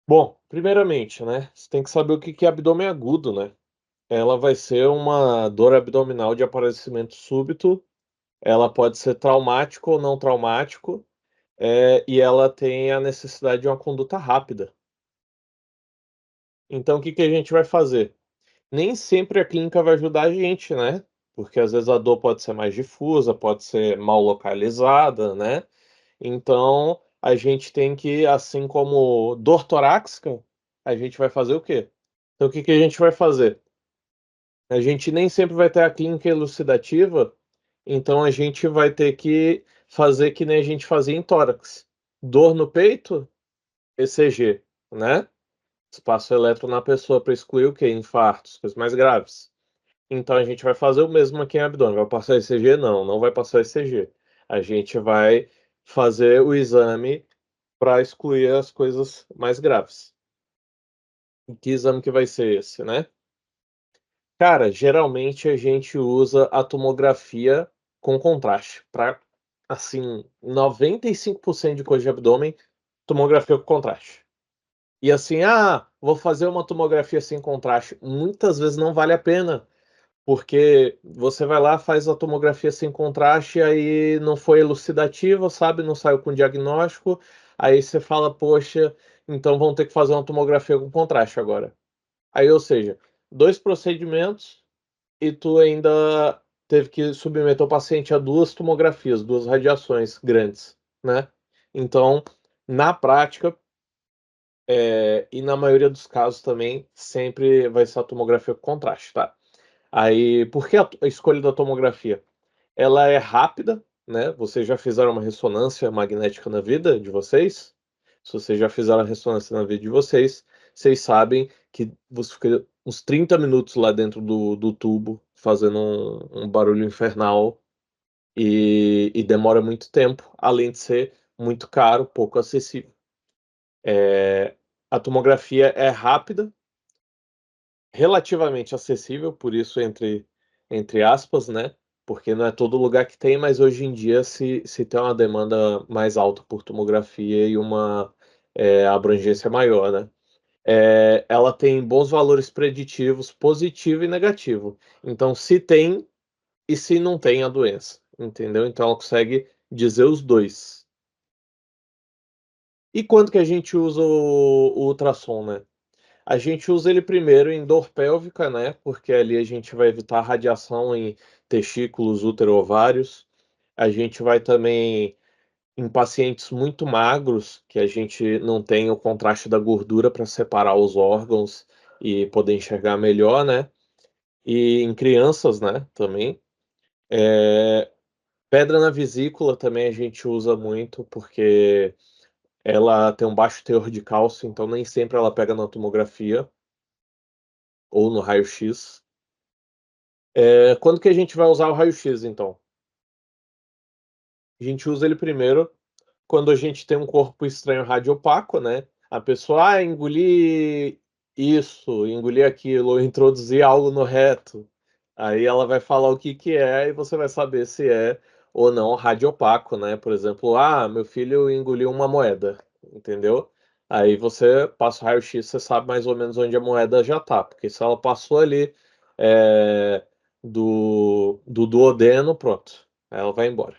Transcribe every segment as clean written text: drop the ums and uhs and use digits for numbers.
Bom, primeiramente, né, você tem que saber o que que é abdômen agudo, né. Ela vai ser uma dor abdominal de aparecimento súbito, ela pode ser traumático ou não traumático, e ela tem a necessidade de uma conduta rápida. Então o que que a gente vai fazer? Nem sempre a clínica vai ajudar a gente, né, porque às vezes a dor pode ser mais difusa, pode ser mal localizada, né. Então a gente tem que, assim como dor torácica, a gente vai fazer o quê? Então o que que a gente vai fazer? A gente nem sempre vai ter a clínica elucidativa, então a gente vai ter que fazer que nem a gente fazia em tórax. Dor no peito, ECG, né, espaço eletro na pessoa para excluir o quê? Infartos, coisas mais graves. Então a gente vai fazer o mesmo aqui em abdômen, vai passar ECG? Não, não vai passar ECG. A gente vai fazer o exame para excluir as coisas mais graves. E que exame que vai ser esse, né? Cara, geralmente a gente usa a tomografia com contraste para, assim, 95% de coisa de abdômen, tomografia com contraste. E assim: "Ah, vou fazer uma tomografia sem contraste", muitas vezes não vale a pena, porque você vai lá, faz a tomografia sem contraste, aí não foi elucidativa, sabe, não saiu com diagnóstico, aí você fala: "Poxa, então vão ter que fazer uma tomografia com contraste agora". Aí, ou seja, 2 procedimentos e tu ainda teve que submeter o paciente a 2 tomografias, 2 radiações grandes, né. Então, na prática, e na maioria dos casos também, sempre vai ser a tomografia com contraste, tá. Aí, por que a escolha da tomografia? Ela é rápida, né, vocês já fizeram uma ressonância magnética na vida de vocês? Se vocês já fizeram a ressonância na vida de vocês, vocês sabem que você fica uns 30 minutos lá dentro do tubo, fazendo um barulho infernal, e demora muito tempo, além de ser muito caro, pouco acessível. A tomografia é rápida, relativamente acessível, por isso entre aspas, né, porque não é todo lugar que tem, mas hoje em dia se tem uma demanda mais alta por tomografia e uma, abrangência maior, né. Ela tem bons valores preditivos, positivo e negativo. Então se tem e se não tem a doença, entendeu. Então ela consegue dizer os 2. E quando que a gente usa o ultrassom, né? A gente usa ele primeiro em dor pélvica, né, porque ali a gente vai evitar radiação em testículos, útero, ovários. A gente vai também em pacientes muito magros, que a gente não tem o contraste da gordura para separar os órgãos e poder enxergar melhor, né. E em crianças, né, também. Pedra na vesícula também a gente usa muito, porque ela tem um baixo teor de cálcio, então nem sempre ela pega na tomografia ou no raio-x. Quando que a gente vai usar o raio-x, então? A gente usa ele primeiro quando a gente tem um corpo estranho radiopaco, né, a pessoa: "Ah, engoli isso, engoli aquilo, ou introduzi algo no reto". Aí ela vai falar o que que é e você vai saber se é ou não radiopaco, né, por exemplo: "Ah, meu filho engoliu uma moeda", entendeu? Aí você passa o raio-x, você sabe mais ou menos onde a moeda já tá, porque se ela passou ali, eh, do duodeno, pronto, ela vai embora.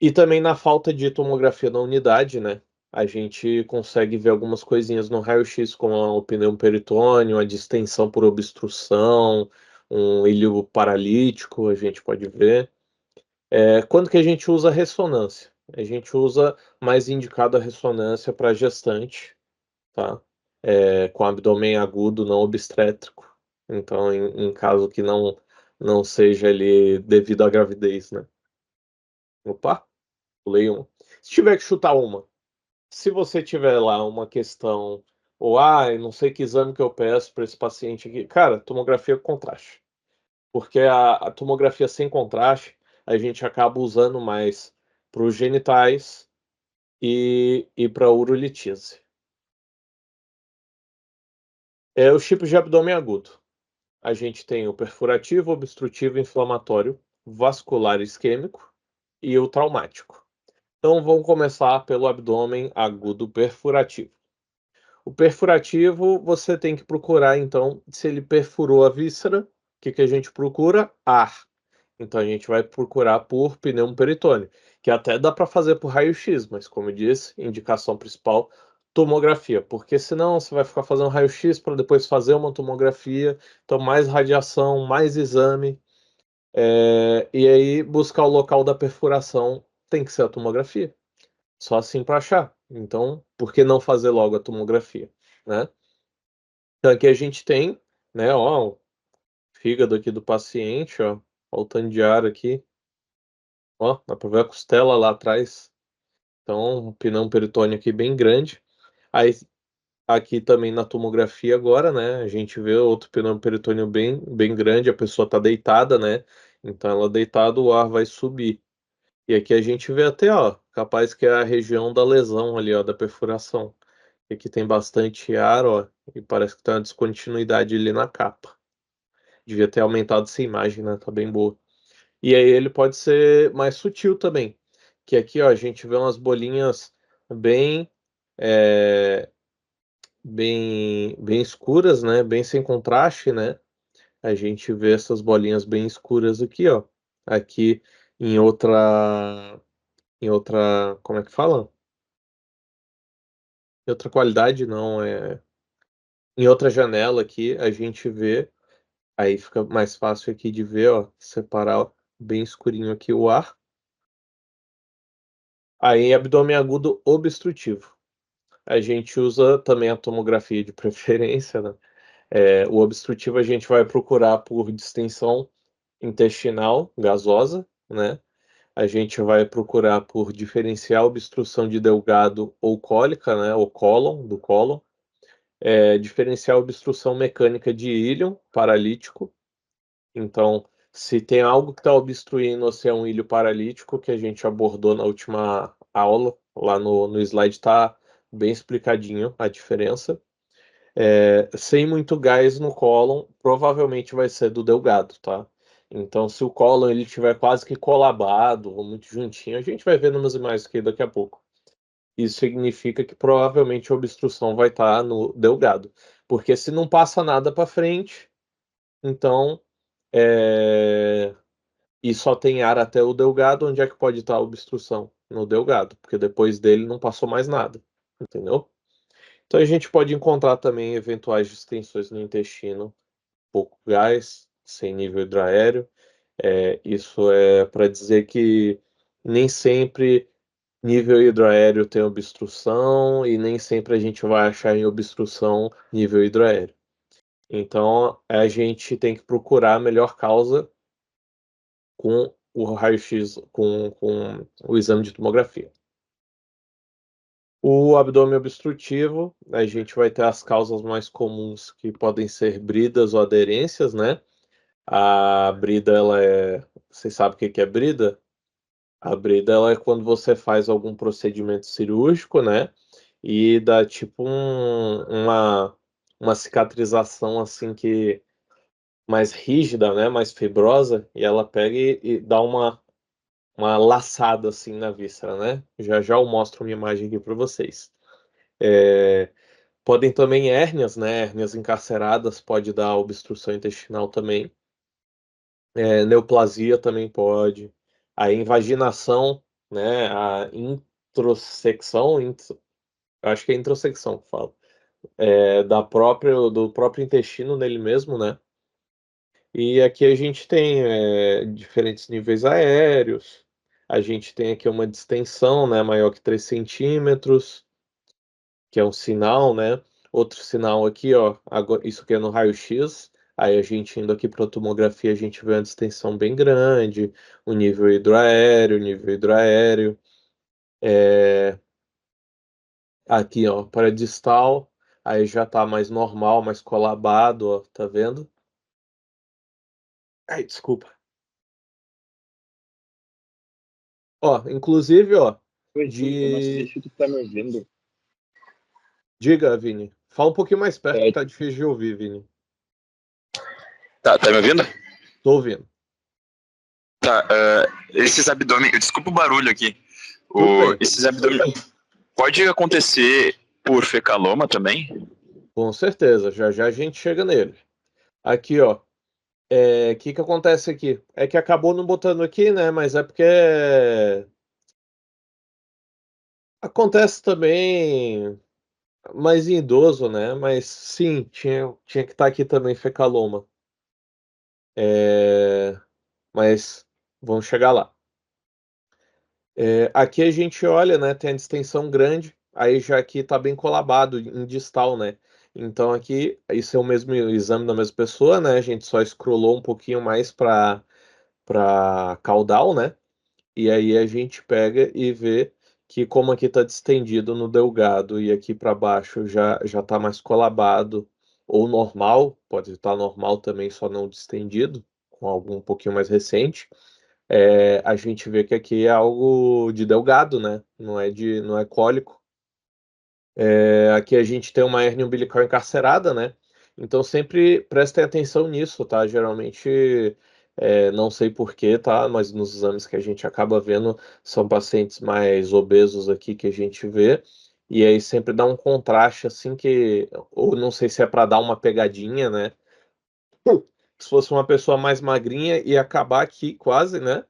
E também na falta de tomografia na unidade, né, a gente consegue ver algumas coisinhas no raio-x, como o pneu peritônio, a distensão por obstrução, um ilho paralítico, a gente pode ver. Quando que a gente usa ressonância? A gente usa mais indicado a ressonância para gestante, tá, com abdômen agudo não obstétrico, então em caso que não seja ali devido à gravidez, né. Opa! Pulei uma. Se tiver que chutar uma, se você tiver lá uma questão ou: "Ai, não sei que exame que eu peço para esse paciente aqui", cara, tomografia com contraste, porque a tomografia sem contraste, a gente acaba usando mais para os genitais e pra urolitise. Os tipos de abdômen agudo, a gente tem o perfurativo, obstrutivo, inflamatório, vascular isquêmico e o traumático. Então vamos começar pelo abdômen agudo perfurativo. O perfurativo, você tem que procurar, então, se ele perfurou a víscera, o que a gente procura? Ar. Então a gente vai procurar por pneumo peritônio, que até dá para fazer por raio-x, mas como eu disse, indicação principal, tomografia, porque senão você vai ficar fazendo raio-x para depois fazer uma tomografia, então mais radiação, mais exame, e aí buscar o local da perfuração tem que ser a tomografia. Só assim para achar. Então, por que não fazer logo a tomografia, né? Então aqui a gente tem, né, ó, o fígado aqui do paciente, ó o tanto de ar aqui, ó, dá para ver a costela lá atrás. Então, um pinão peritônio aqui bem grande. Aí aqui também na tomografia agora, né, a gente vê outro pinão peritônio bem grande, a pessoa tá deitada, né? Então ela deitada, o ar vai subir. E aqui a gente vê até, ó, capaz que é a região da lesão ali, ó, da perfuração. E aqui tem bastante ar, ó, e parece que tem uma descontinuidade ali na capa. Devia ter aumentado essa imagem, né? Tá bem boa. E aí ele pode ser mais sutil também. Que aqui, ó, a gente vê umas bolinhas bem, é, bem escuras, né? Bem sem contraste, né? A gente vê essas bolinhas bem escuras aqui, ó. Aqui em outra, como é que fala? Em outra qualidade, não, em outra janela aqui a gente vê, aí fica mais fácil aqui de ver, ó, separar ó, bem escurinho aqui o ar. Aí abdômen agudo obstrutivo. A gente usa também a tomografia de preferência, né? O obstrutivo a gente vai procurar por distensão intestinal gasosa, né? A gente vai procurar por diferencial obstrução de delgado ou cólica, né? O cólon, do cólon. Diferencial obstrução mecânica de íleon paralítico. Então, se tem algo que está obstruindo, se é um ilho paralítico, que a gente abordou na última aula, lá no slide está bem explicadinho a diferença. Sem muito gás no cólon, provavelmente vai ser do delgado, tá? Então, se o cólon ele tiver quase que colabado ou muito juntinho, a gente vai ver umas imagens aqui daqui a pouco. Isso significa que provavelmente a obstrução vai estar no delgado, porque se não passa nada para frente, então e só tem ar até o delgado, onde é que pode estar a obstrução? No delgado, porque depois dele não passou mais nada, entendeu? Então a gente pode encontrar também eventuais distensões no intestino, pouco gás, sem nível hidroaéreo. Isso é para dizer que nem sempre nível hidroaéreo tem obstrução e nem sempre a gente vai achar em obstrução nível hidroaéreo. Então a gente tem que procurar a melhor causa com o raio-x, com o exame de tomografia. O abdômen obstrutivo, a gente vai ter as causas mais comuns que podem ser bridas ou aderências, né? A brida, vocês sabem o que é brida? A brida, ela é quando você faz algum procedimento cirúrgico, né? E dá tipo uma cicatrização assim que mais rígida, né? Mais fibrosa, e ela pega e dá uma laçada assim na víscera, né? Já já eu mostro uma imagem aqui para vocês. Podem também hérnias, né? Hérnias encarceradas pode dar obstrução intestinal também. Neoplasia também pode. A invaginação, né? A introssecção, acho que é introssecção que fala, do próprio intestino nele mesmo, né? E aqui a gente tem diferentes níveis aéreos. A gente tem aqui uma distensão, né, maior que 3 centímetros, que é um sinal, né? Outro sinal aqui, ó, agora, isso aqui é no raio-x. Aí a gente indo aqui para a tomografia, a gente vê uma distensão bem grande, o nível hidroaéreo, aqui, ó, para distal, aí já tá mais normal, mais colabado, ó, tá vendo? Ai, desculpa. Ó, inclusive, ó, Oi, sim, eu não sei de se tu tá me ouvindo. diga, Vini. Fala um pouquinho mais perto que É, tá difícil de ouvir, Vini. tá me ouvindo? Tô ouvindo. Tá, esses abdômen. Desculpa o barulho aqui. Tudo bem. Esses abdominais. Pode acontecer por fecaloma também? Com certeza, já já a gente chega nele. Aqui, ó. O que que acontece aqui? É que acabou não botando aqui, né? Mas é porque acontece também mais em idoso, né? Mas sim, tinha que estar aqui também fecaloma. É, mas vamos chegar lá. Aqui a gente olha, né? Tem a distensão grande, aí já aqui tá bem colabado em distal, né? Então aqui, isso é o mesmo exame da mesma pessoa, né? A gente só scrollou um pouquinho mais para caudal, né? E aí a gente pega e vê que como aqui está distendido no delgado e aqui para baixo já está mais colabado ou normal, pode estar normal também, só não distendido, com algum um pouquinho mais recente, a gente vê que aqui é algo de delgado, né? Não é cólico. Aqui a gente tem uma hérnia umbilical encarcerada, né? Então sempre prestem atenção nisso, tá? Geralmente, não sei por quê, tá? Mas nos exames que a gente acaba vendo, são pacientes mais obesos aqui que a gente vê. E aí sempre dá um contraste, assim, ou não sei se é para dar uma pegadinha, né? Se fosse uma pessoa mais magrinha, ia acabar aqui quase, né?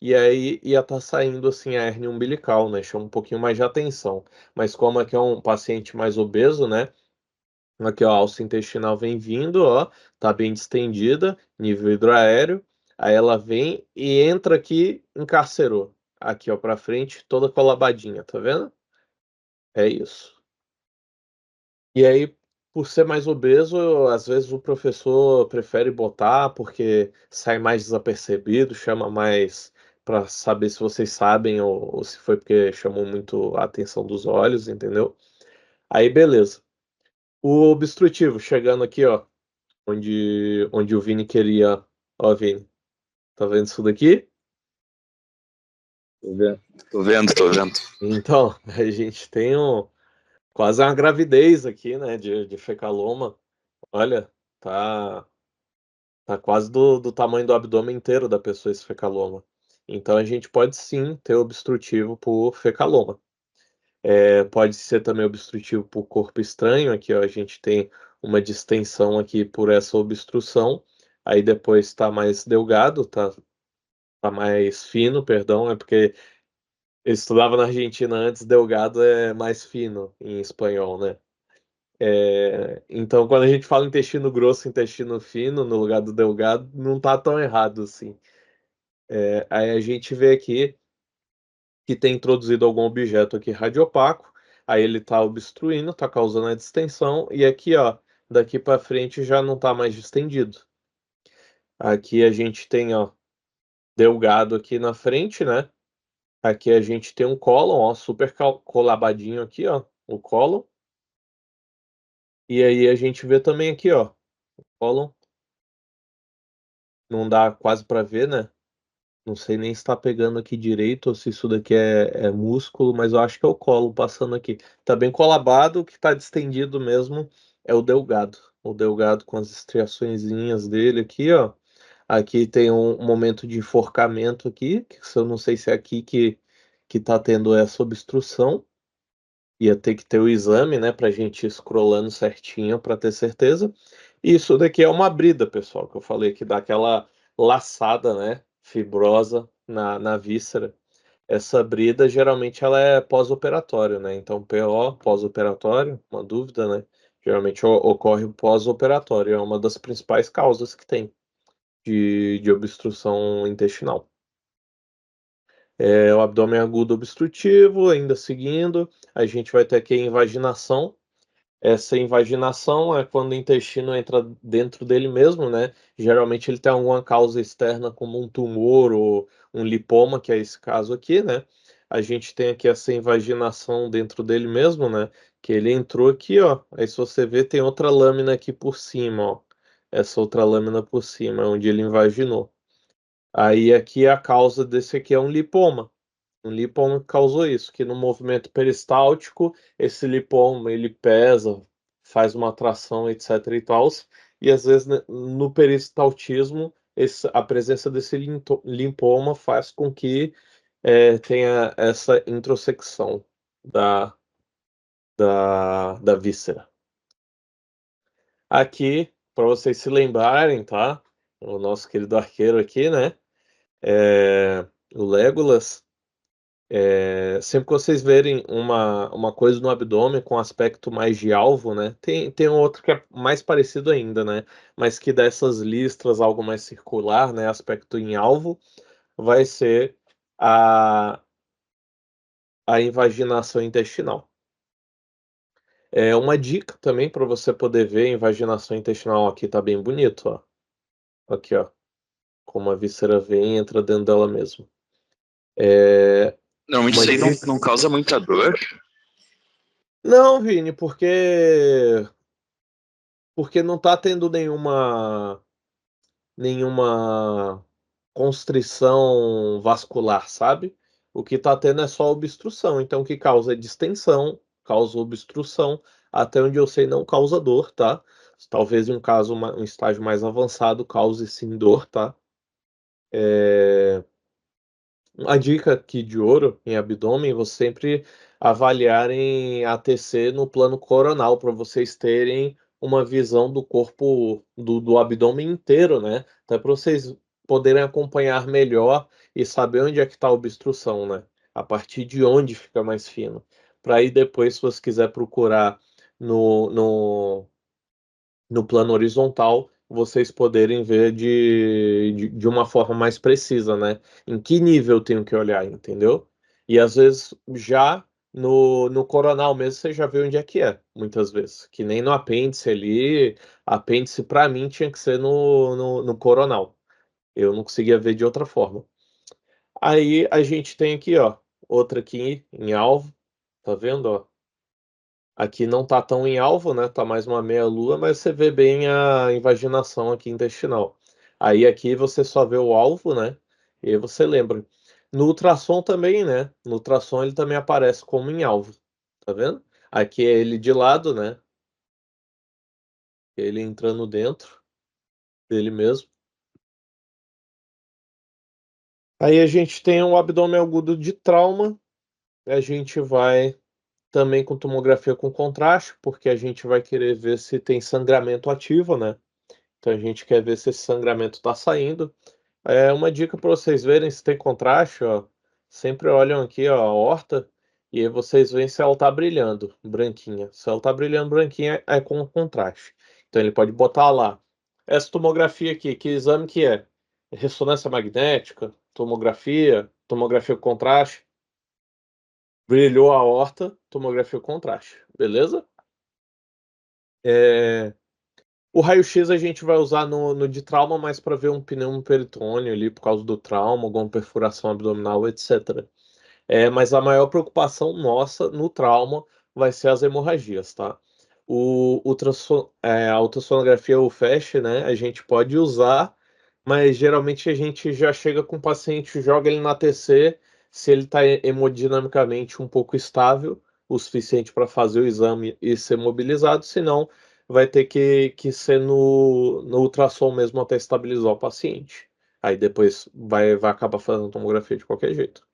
E aí ia estar saindo assim a hérnia umbilical, né? Chama um pouquinho mais de atenção. Mas como aqui é um paciente mais obeso, né? Aqui, ó, a alça intestinal vem vindo, ó, tá bem distendida, nível hidroaéreo. Aí ela vem e entra aqui, encarcerou. Aqui, ó, pra frente, toda colabadinha, tá vendo? É isso. E aí, por ser mais obeso, às vezes o professor prefere botar porque sai mais desapercebido, chama mais para saber se vocês sabem ou se foi porque chamou muito a atenção dos olhos, entendeu? Aí, beleza. O obstrutivo, chegando aqui, ó, onde o Vini queria. Ó, Vini, tá vendo isso daqui? Tô vendo. Tô vendo, tô vendo. Então, a gente tem quase uma gravidez aqui, né, de fecaloma. Olha, tá. Tá quase do tamanho do abdômen inteiro da pessoa esse fecaloma. Então a gente pode sim ter obstrutivo por fecaloma. Pode ser também obstrutivo por corpo estranho. Aqui ó, a gente tem uma distensão aqui por essa obstrução. Aí depois está mais delgado, tá mais fino, perdão, é porque eu estudava na Argentina antes, delgado é mais fino em espanhol, né? Então, quando a gente fala intestino grosso, intestino fino, no lugar do delgado, não tá tão errado assim. Aí a gente vê aqui que tem introduzido algum objeto aqui radiopaco, aí ele está obstruindo, está causando a distensão, e aqui, ó, daqui para frente já não está mais distendido. Aqui a gente tem, ó, delgado aqui na frente, né? Aqui a gente tem um cólon, ó, super colabadinho aqui, ó, o cólon. E aí a gente vê também aqui, ó, o cólon. Não dá quase para ver, né? Não sei nem se está pegando aqui direito ou se isso daqui é músculo, mas eu acho que é o colo passando aqui. Tá bem colabado, o que está distendido mesmo é o delgado. O delgado com as estriaçõezinhas dele aqui, ó. Aqui tem um momento de enforcamento aqui, que eu não sei se é aqui que tá tendo essa obstrução. Ia ter que ter o exame, né, pra gente ir scrollando certinho para ter certeza. Isso daqui é uma brida, pessoal, que eu falei que dá aquela laçada, né, fibrosa na víscera. Essa brida geralmente ela é pós-operatório, né? Então, PO pós-operatório, uma dúvida, né? Geralmente ocorre pós-operatório, é uma das principais causas que tem de obstrução intestinal. O abdômen agudo obstrutivo, ainda seguindo, a gente vai ter aqui a invaginação. Essa invaginação é quando o intestino entra dentro dele mesmo, né? Geralmente ele tem alguma causa externa, como um tumor ou um lipoma, que é esse caso aqui, né? A gente tem aqui essa invaginação dentro dele mesmo, né? Que ele entrou aqui, ó. Aí se você ver, tem outra lâmina aqui por cima, ó. Essa outra lâmina por cima, onde ele invaginou. Aí aqui a causa desse aqui é um lipoma. Um lipoma que causou isso, que no movimento peristáltico, esse lipoma ele pesa, faz uma tração, etc e tal, e às vezes né, no peristaltismo a presença desse lipoma faz com que tem essa introssecção da víscera. Aqui, para vocês se lembrarem, tá? O nosso querido arqueiro aqui, né? O Legolas. Sempre que vocês verem uma coisa no abdômen com aspecto mais de alvo, né? Tem um outro que é mais parecido ainda, né? Mas que dá essas listras, algo mais circular, né? Aspecto em alvo, vai ser a invaginação intestinal. Uma dica também para você poder ver a invaginação intestinal aqui tá bem bonito, ó. Aqui, ó. Como a víscera vem e entra dentro dela mesmo. Normalmente Uma isso aí não, dica. não causa muita dor. Não, Vini, porque não tá tendo nenhuma constrição vascular, sabe? O que tá tendo é só obstrução. Então, o que causa é distensão, causa obstrução. Até onde eu sei, não causa dor, tá? Talvez em um caso, um estágio mais avançado, cause sim dor, tá? A dica aqui de ouro em abdômen, você sempre avaliarem ATC no plano coronal, para vocês terem uma visão do corpo, do abdômen inteiro, né? Até para vocês poderem acompanhar melhor e saber onde é que está a obstrução, né? A partir de onde fica mais fino. Para aí depois, se você quiser procurar no plano horizontal, vocês poderem ver de uma forma mais precisa, né? Em que nível eu tenho que olhar, entendeu? E às vezes já no coronal mesmo você já vê onde é que é, muitas vezes. Que nem no apêndice ali, apêndice para mim tinha que ser no coronal. Eu não conseguia ver de outra forma. Aí a gente tem aqui, ó, outra aqui em alvo, tá vendo, ó? Aqui não tá tão em alvo, né? Tá mais uma meia-lua, mas você vê bem a invaginação aqui intestinal. Aí aqui você só vê o alvo, né? E aí você lembra. No ultrassom também, né? No ultrassom ele também aparece como em alvo. Tá vendo? Aqui é ele de lado, né? Ele entrando dentro dele mesmo. Aí a gente tem um abdômen agudo de trauma. A gente vai também com tomografia com contraste, porque a gente vai querer ver se tem sangramento ativo, né? Então a gente quer ver se esse sangramento está saindo. Uma dica para vocês verem se tem contraste, ó. Sempre olham aqui, ó, a aorta, e aí vocês veem se ela está brilhando, branquinha. Se ela está brilhando branquinha, é com contraste. Então ele pode botar lá. Essa tomografia aqui, que exame que é? Ressonância magnética, tomografia com contraste. Brilhou a aorta, tomografia com contraste. Beleza? É, O raio-x a gente vai usar no de trauma, mas para ver um pneumo peritônio ali por causa do trauma, alguma perfuração abdominal, etc. Mas a maior preocupação nossa no trauma vai ser as hemorragias, tá? A ultrassonografia, o FAST, né? A gente pode usar, mas geralmente a gente já chega com o paciente, joga ele na TC, se ele está hemodinamicamente um pouco estável, o suficiente para fazer o exame e ser mobilizado, senão vai ter que ser no ultrassom mesmo até estabilizar o paciente. Aí depois vai acabar fazendo tomografia de qualquer jeito.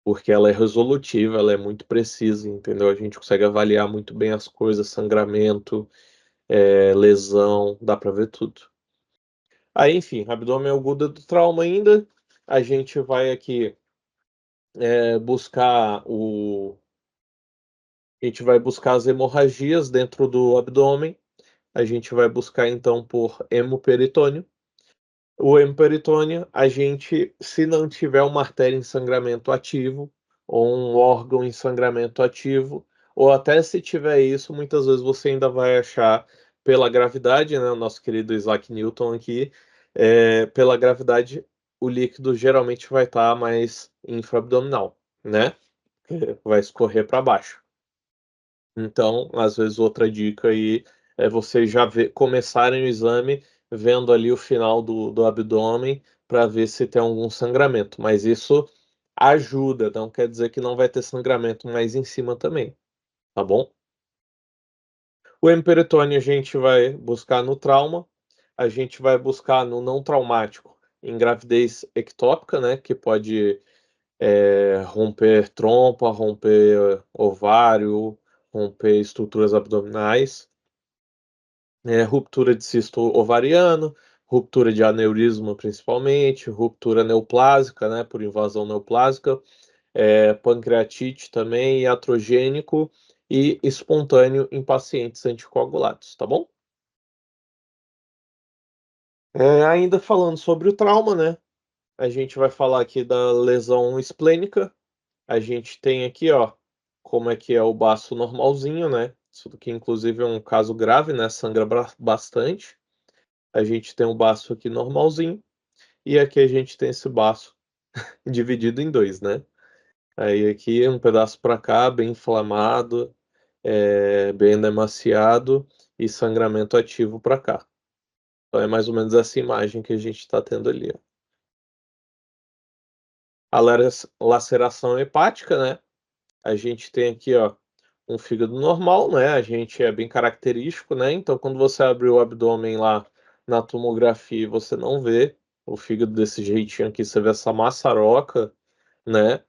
Porque ela é resolutiva, ela é muito precisa, entendeu? A gente consegue avaliar muito bem as coisas, sangramento, lesão, dá para ver tudo. Aí, enfim, abdômen agudo do trauma ainda, a gente vai aqui buscar a gente vai buscar as hemorragias dentro do abdômen, a gente vai buscar então por hemoperitônio. O hemperitônio, a gente, se não tiver uma artéria em sangramento ativo, ou um órgão em sangramento ativo, ou até se tiver isso, muitas vezes você ainda vai achar, pela gravidade, né, o nosso querido Isaac Newton aqui, pela gravidade, o líquido geralmente vai estar mais infraabdominal, né? Vai escorrer para baixo. Então, às vezes, outra dica aí é você já começarem o exame vendo ali o final do abdômen para ver se tem algum sangramento. Mas isso ajuda, não quer dizer que não vai ter sangramento mais em cima também, tá bom? O hemperitônio a gente vai buscar no trauma, a gente vai buscar no não traumático. em gravidez ectópica, né, que pode romper trompa, romper ovário, romper estruturas abdominais, ruptura de cisto ovariano, ruptura de aneurisma principalmente, ruptura neoplásica, né, por invasão neoplásica, pancreatite também, iatrogênico e espontâneo em pacientes anticoagulados, tá bom? Ainda falando sobre o trauma, né? A gente vai falar aqui da lesão esplênica. A gente tem aqui, ó, como é que é o baço normalzinho, né? Isso aqui, inclusive, é um caso grave, né? Sangra bastante. A gente tem o baço aqui normalzinho. E aqui a gente tem esse baço dividido em dois, né? Aí aqui um pedaço para cá, bem inflamado, bem demasiado e sangramento ativo para cá. Então é mais ou menos essa imagem que a gente está tendo ali, ó. A laceração hepática, né? A gente tem aqui, ó, um fígado normal, né? A gente é bem característico, né? Então, quando você abre o abdômen lá na tomografia, você não vê o fígado desse jeitinho aqui, você vê essa maçaroca, né?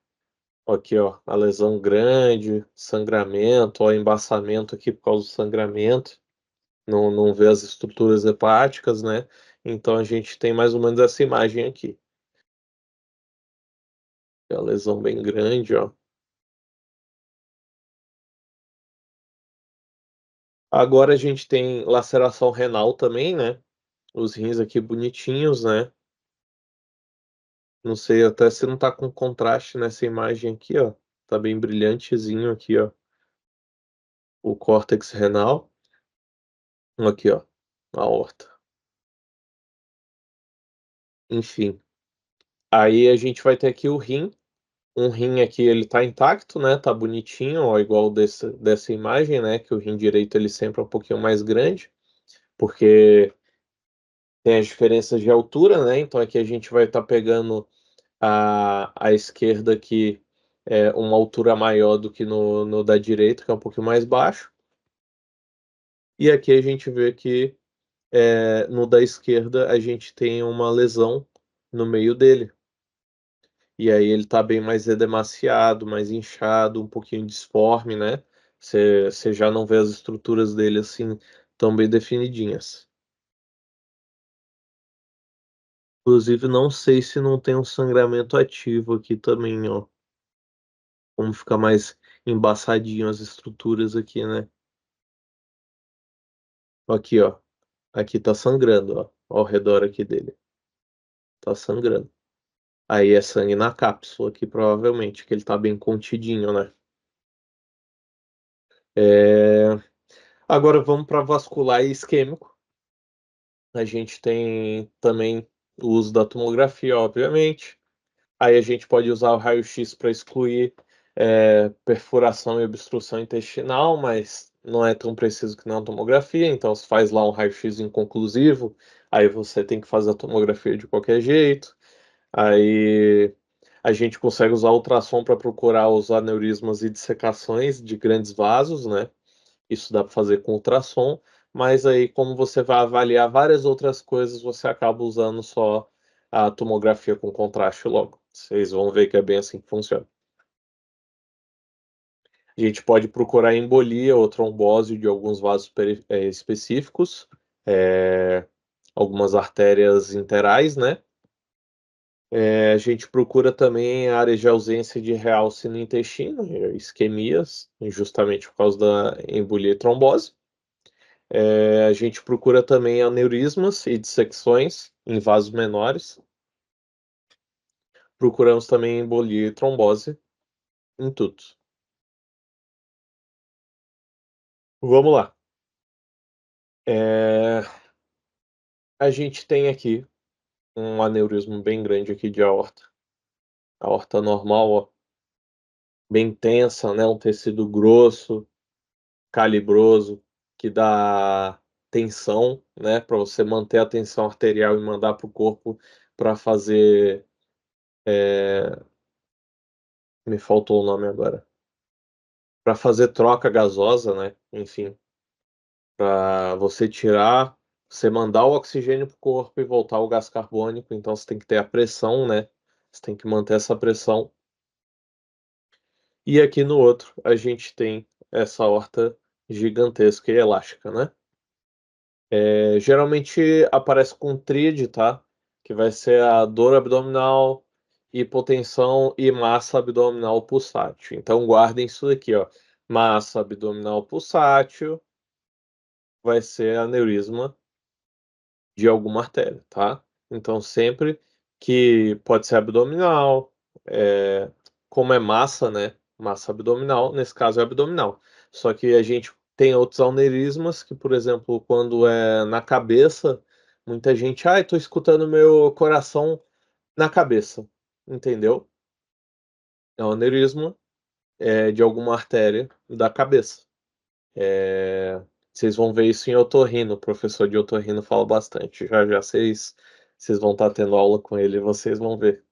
Aqui, ó, a lesão grande, sangramento, ó, embaçamento aqui por causa do sangramento. Não vê as estruturas hepáticas, né? Então a gente tem mais ou menos essa imagem aqui. É uma lesão bem grande, ó. Agora a gente tem laceração renal também, né? Os rins aqui bonitinhos, né? Não sei até se não tá com contraste nessa imagem aqui, ó. Tá bem brilhantezinho aqui, ó. O córtex renal. Aqui, ó. A aorta. Enfim. Aí a gente vai ter aqui o rim. Um rim aqui, ele tá intacto, né? Tá bonitinho, ó, igual dessa imagem, né? Que o rim direito, ele sempre é um pouquinho mais grande, porque tem as diferenças de altura, né? Então aqui a gente vai estar pegando a esquerda aqui uma altura maior do que no da direita, que é um pouquinho mais baixo. E aqui a gente vê que no da esquerda a gente tem uma lesão no meio dele. E aí ele tá bem mais edemaciado, mais inchado, um pouquinho disforme, né? Você já não vê as estruturas dele assim tão bem definidinhas. Inclusive, não sei se não tem um sangramento ativo aqui também, ó. Como fica mais embaçadinho as estruturas aqui, né? Aqui, ó. Aqui tá sangrando, ó. Ao redor aqui dele. Tá sangrando. Aí é sangue na cápsula aqui, provavelmente, que ele tá bem contidinho, né? É... Agora vamos para vascular e isquêmico. A gente tem também o uso da tomografia, obviamente. Aí a gente pode usar o raio-x para excluir perfuração e obstrução intestinal, mas não é tão preciso que na tomografia, então se faz lá um raio-x inconclusivo, aí você tem que fazer a tomografia de qualquer jeito. Aí a gente consegue usar ultrassom para procurar os aneurismas e dissecações de grandes vasos, né? Isso dá para fazer com ultrassom, mas aí, como você vai avaliar várias outras coisas, você acaba usando só a tomografia com contraste logo. Vocês vão ver que é bem assim que funciona. A gente pode procurar embolia ou trombose de alguns vasos específicos, é, algumas artérias interais, né? A gente procura também áreas de ausência de realce no intestino, isquemias, justamente por causa da embolia e trombose. A gente procura também aneurismas e dissecções em vasos menores. Procuramos também embolia e trombose em tudo. Vamos lá. É, a gente tem aqui um aneurisma bem grande aqui de aorta. A aorta normal, ó, bem tensa, né? Um tecido grosso, calibroso, que dá tensão, né? Para você manter a tensão arterial e mandar para o corpo para fazer. Me faltou o nome agora. Para fazer troca gasosa, né? Enfim, para você tirar você mandar o oxigênio para o corpo e voltar o gás carbônico, então você tem que ter a pressão, né? Você tem que manter essa pressão. E aqui no outro, a gente tem essa aorta gigantesca e elástica, né? Geralmente aparece com tríade, tá? Que vai ser a dor abdominal, hipotensão e massa abdominal pulsátil. Então guardem isso daqui, ó. Massa abdominal pulsátil vai ser aneurisma de alguma artéria, tá? Então sempre que pode ser abdominal, como é massa, né? Massa abdominal, nesse caso é abdominal. Só que a gente tem outros aneurismas que, por exemplo, quando é na cabeça, muita gente, tô escutando meu coração na cabeça, entendeu? É um aneurisma de alguma artéria da cabeça. Vocês vão ver isso em otorrino, o professor de otorrino fala bastante. Já já vocês vão estar tendo aula com ele e vocês vão ver.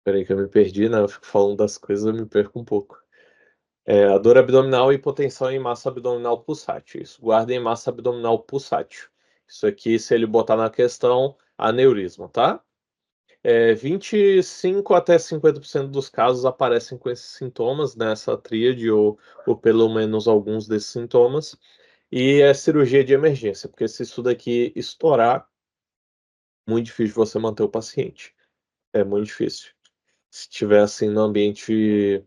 Peraí que eu me perdi, né? Eu fico falando das coisas, eu me perco um pouco. A dor abdominal e hipotensão em massa abdominal pulsátil. Isso, guardem massa abdominal pulsátil. Isso aqui, se ele botar na questão, aneurisma, tá? 25 até 50% dos casos aparecem com esses sintomas, nessa tríade, ou pelo menos alguns desses sintomas. E é cirurgia de emergência, porque se isso daqui estourar, muito difícil você manter o paciente. É muito difícil. Se estiver assim no ambiente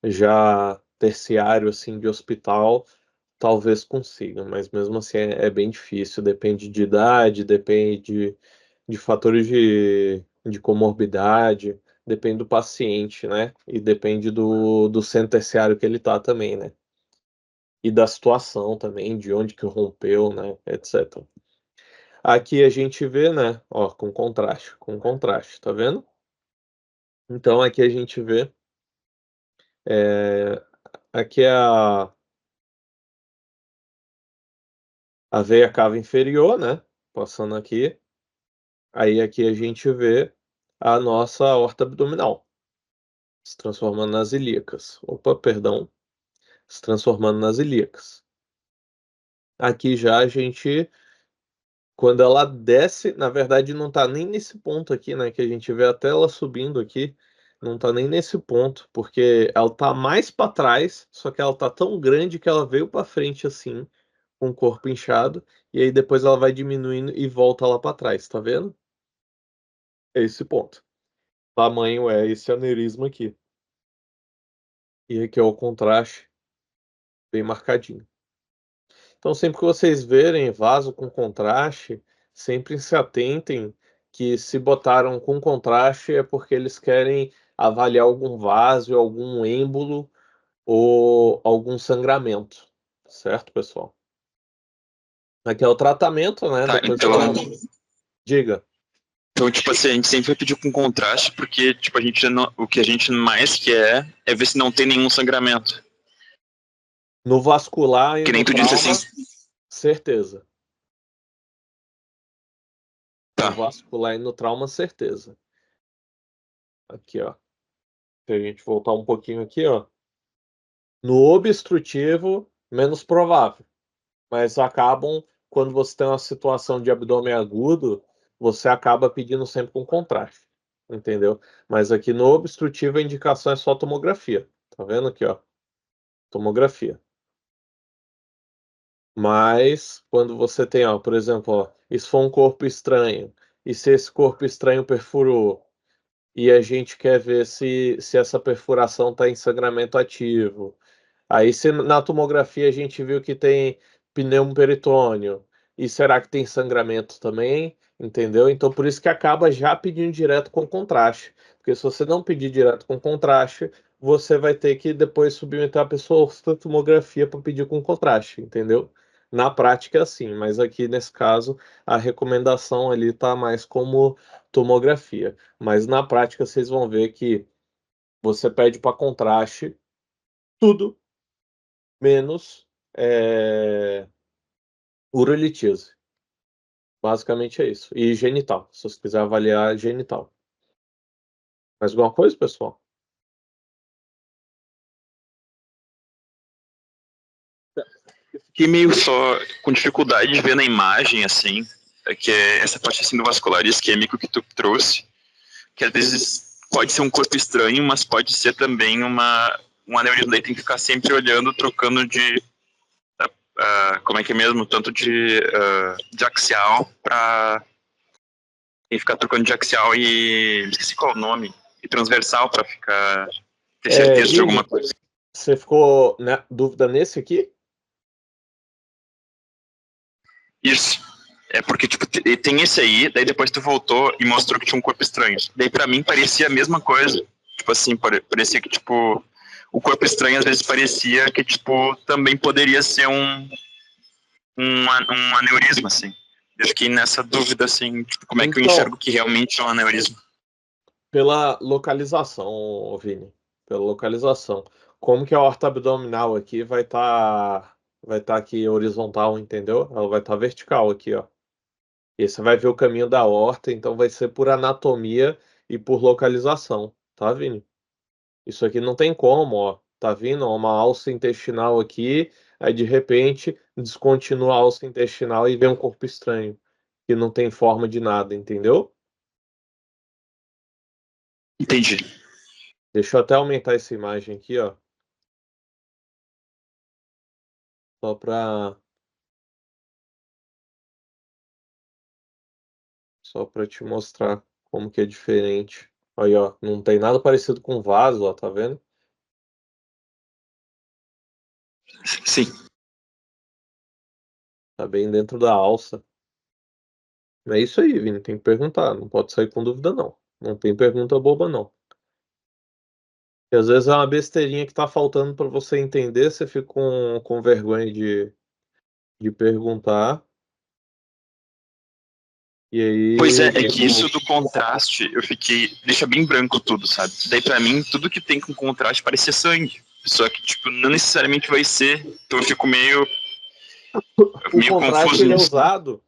já terciário assim de hospital, talvez consiga, mas mesmo assim é bem difícil, depende de idade, depende de fatores de comorbidade, depende do paciente, né? E depende do centro terciário que ele tá também, né? E da situação também, de onde que rompeu, né? Etc. Aqui a gente vê, né? Ó, com contraste, tá vendo? Então aqui a gente vê, é, aqui é a veia cava inferior, né? Passando aqui. Aí aqui a gente vê a nossa aorta abdominal se transformando nas ilíacas. Opa, perdão, se transformando nas ilíacas. Aqui já a gente, quando ela desce, na verdade não tá nem nesse ponto aqui, né? Que a gente vê até ela subindo aqui, não tá nem nesse ponto, porque ela tá mais para trás, só que ela tá tão grande que ela veio para frente assim, com o corpo inchado, e aí depois ela vai diminuindo e volta lá para trás, tá vendo? É esse ponto. Tamanho é esse aneurisma aqui. E aqui é o contraste bem marcadinho. Então, sempre que vocês verem vaso com contraste, sempre se atentem que se botaram com contraste é porque eles querem avaliar algum vaso, algum êmbolo ou algum sangramento. Certo, pessoal? Aqui é o tratamento, né? Tá, Depois que ela... Diga. então, tipo assim, a gente sempre vai pedir com contraste, porque, tipo, o que a gente mais quer é ver se não tem nenhum sangramento. No vascular e Que no nem tu disse trauma, assim, certeza. No tá. vascular e no trauma, certeza. Aqui, ó. Se a gente voltar um pouquinho aqui, ó. No obstrutivo, menos provável. Mas acabam, quando você tem uma situação de abdômen agudo, você acaba pedindo sempre com contraste. Entendeu? Mas aqui no obstrutivo a indicação é só tomografia. Tá vendo aqui, ó? Tomografia. Mas quando você tem, ó, por exemplo, ó, isso foi um corpo estranho. E se esse corpo estranho perfurou? E a gente quer ver se essa perfuração está em sangramento ativo. Aí, se na tomografia a gente viu que tem pneumoperitônio, e será que tem sangramento também? Entendeu? Então, por isso que acaba já pedindo direto com contraste. Porque se você não pedir direto com contraste, você vai ter que depois submeter a pessoa a outra tomografia para pedir com contraste, entendeu? Na prática, sim, mas aqui nesse caso a recomendação ali está mais como tomografia. Mas na prática vocês vão ver que você pede para contraste tudo menos urolitise. Basicamente é isso. E genital, se você quiser avaliar genital. Mais alguma coisa, pessoal? Fiquei meio só com dificuldade de ver na imagem, assim, que é essa parte assim, do vascular e isquêmico que tu trouxe, que às vezes pode ser um corpo estranho, mas pode ser também um aneurisma. Daí tem que ficar sempre olhando, trocando de. Como é que é mesmo? Tanto de axial para. Tem que ficar trocando de axial e. Esqueci qual é o nome. E transversal para ficar. Ter certeza de alguma Vini, coisa. você ficou na dúvida nesse aqui? Isso. É porque, tipo, tem esse aí, daí depois tu voltou e mostrou que tinha um corpo estranho. Daí pra mim parecia a mesma coisa. Tipo assim, parecia que, tipo, o corpo estranho às vezes parecia que, tipo, também poderia ser um aneurisma, assim. Eu fiquei nessa dúvida, assim, tipo, como é que eu Então, enxergo que realmente é um aneurisma? pela localização, Vini, pela localização. Como que a horta abdominal aqui vai tá aqui horizontal, entendeu? Ela vai estar vertical aqui, ó. E você vai ver o caminho da horta, então vai ser por anatomia e por localização, tá, Vini? Isso aqui não tem como, ó. Tá vindo ó, uma alça intestinal aqui, aí de repente descontinua a alça intestinal e vem um corpo estranho, que não tem forma de nada, entendeu? Entendi. Deixa eu até aumentar essa imagem aqui, ó, só para te mostrar como que é diferente. Aí, ó, não tem nada parecido com vaso, ó, tá vendo? Sim. Tá bem dentro da alça. É isso aí, Vini, tem que perguntar, não pode sair com dúvida, não. Não tem pergunta boba, não. E às vezes é uma besteirinha que tá faltando para você entender, você fica com vergonha de perguntar, e Pois é, aí. é que isso do contraste, eu fiquei. Deixa bem branco tudo, sabe? Daí pra mim, tudo que tem com contraste parecia sangue. Só que, tipo, não necessariamente vai ser. Então eu fico O meio contraste confuso ele é nisso. usado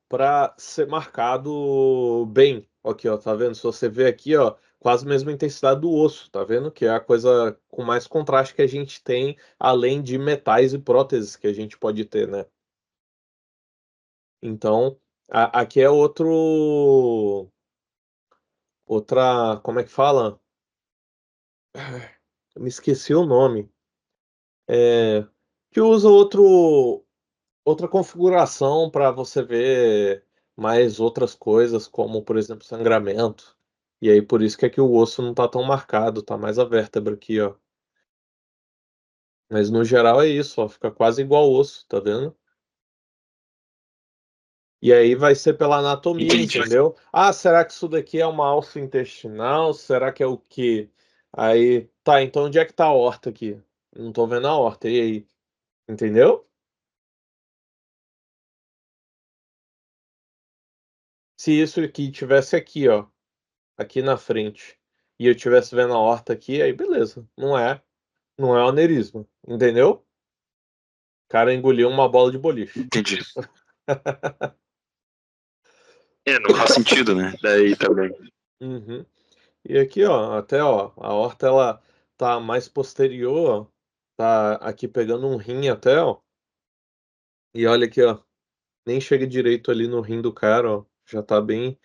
para ser marcado bem. Aqui, ó, tá vendo? Se você vê aqui, ó, quase a mesma intensidade do osso, tá vendo? Que é a coisa com mais contraste que a gente tem, além de metais e próteses que a gente pode ter, né? Então, aqui é como é que fala? Eu me esqueci o nome. É, que usa outra configuração para você ver mais outras coisas, como, por exemplo, sangramento. E aí, por isso que aqui o osso não tá tão marcado, tá mais a vértebra aqui, ó. Mas no geral é isso, ó, fica quase igual ao osso, tá vendo? E aí vai ser pela anatomia, Entendi. entendeu? Ah, será que isso daqui é uma alça intestinal? Será que é o quê? Aí, tá, então onde é que tá a horta aqui? Não tô vendo a horta, e aí? Entendeu? Se isso aqui tivesse aqui, ó, aqui na frente, e eu tivesse vendo a horta aqui, aí beleza. Não é um aneurisma, entendeu? O cara engoliu uma bola de boliche. Entendi. É, não faz sentido, né? Daí também. Uhum. E aqui, ó, até, ó, a horta ela tá mais posterior, ó, tá aqui pegando um rim até, ó. E olha aqui, ó, nem chega direito ali no rim do cara, ó. Já tá bem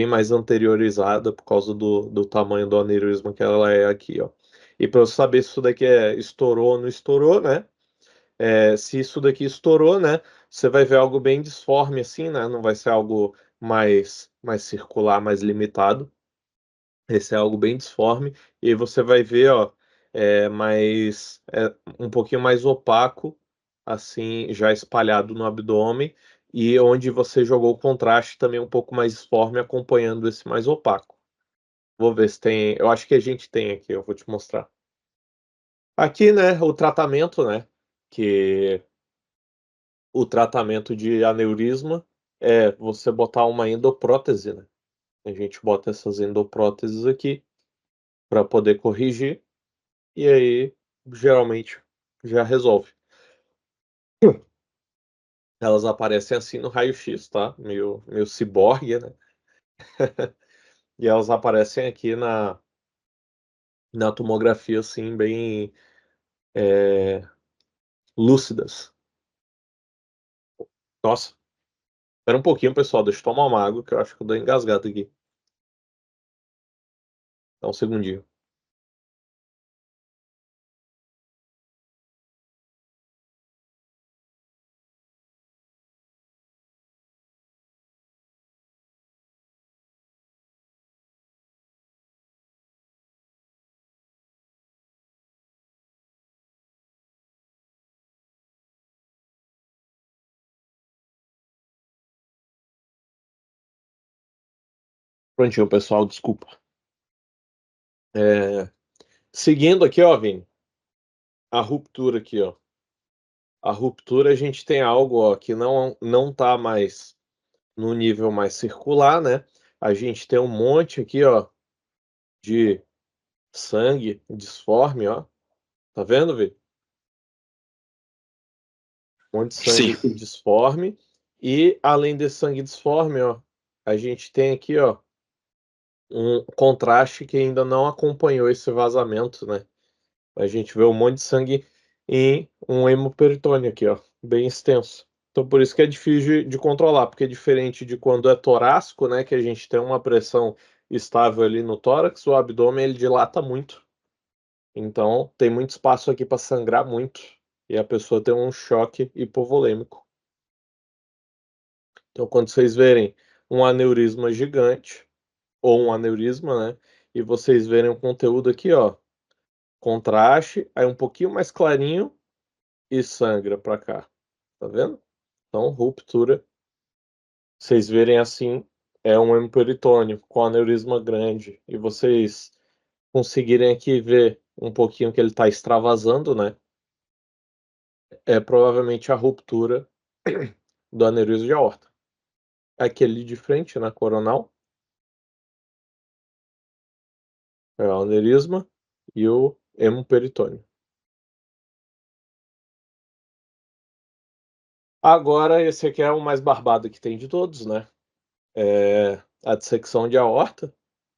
mais anteriorizada por causa do tamanho do aneurisma que ela é aqui, ó. E para você saber se isso daqui estourou ou não estourou, né? Se isso daqui estourou, né? Você vai ver algo bem disforme assim, né? Não vai ser algo mais circular, mais limitado. Esse é algo bem disforme. E aí você vai ver, ó, um pouquinho mais opaco, assim, já espalhado no abdômen. E onde você jogou o contraste também um pouco mais disforme, acompanhando esse mais opaco. Vou ver se tem. Eu acho que a gente tem aqui, eu vou te mostrar. Aqui, né, o tratamento, né? Que o tratamento de aneurisma é você botar uma endoprótese, né? A gente bota essas endopróteses aqui para poder corrigir e aí geralmente já resolve. Elas aparecem assim no raio-x, tá? Meio ciborgue, né? E elas aparecem aqui na tomografia assim bem lúcidas. Nossa, espera um pouquinho, pessoal, deixa eu tomar uma água, que eu acho que eu dou engasgado aqui. Dá um segundinho. Prontinho, pessoal, desculpa. Seguindo aqui, ó, Vini, a ruptura aqui, ó. A ruptura, a gente tem algo, ó, que não tá mais no nível mais circular, né? A gente tem um monte aqui, ó, de sangue disforme, ó. Tá vendo, Vini? Um monte de Sim. sangue disforme. E além desse sangue disforme, ó, a gente tem aqui, ó, um contraste que ainda não acompanhou esse vazamento, né? A gente vê um monte de sangue em um hemoperitônio aqui, ó, bem extenso. Então por isso que é difícil de controlar, porque é diferente de quando é torácico, né, que a gente tem uma pressão estável ali no tórax, o abdômen ele dilata muito. Então tem muito espaço aqui para sangrar muito e a pessoa tem um choque hipovolêmico. Então quando vocês verem um aneurisma gigante ou um aneurisma, né, e vocês verem o conteúdo aqui, ó, contraste, aí um pouquinho mais clarinho e sangra para cá. Tá vendo? Então, ruptura, vocês verem assim, é um hemoperitônio com aneurisma grande e vocês conseguirem aqui ver um pouquinho que ele está extravasando, né? É provavelmente a ruptura do aneurisma de aorta. Aquele de frente, na coronal, é o aneurisma e o hemoperitônio. Agora, esse aqui é o mais barbado que tem de todos, né? É a dissecção de aorta,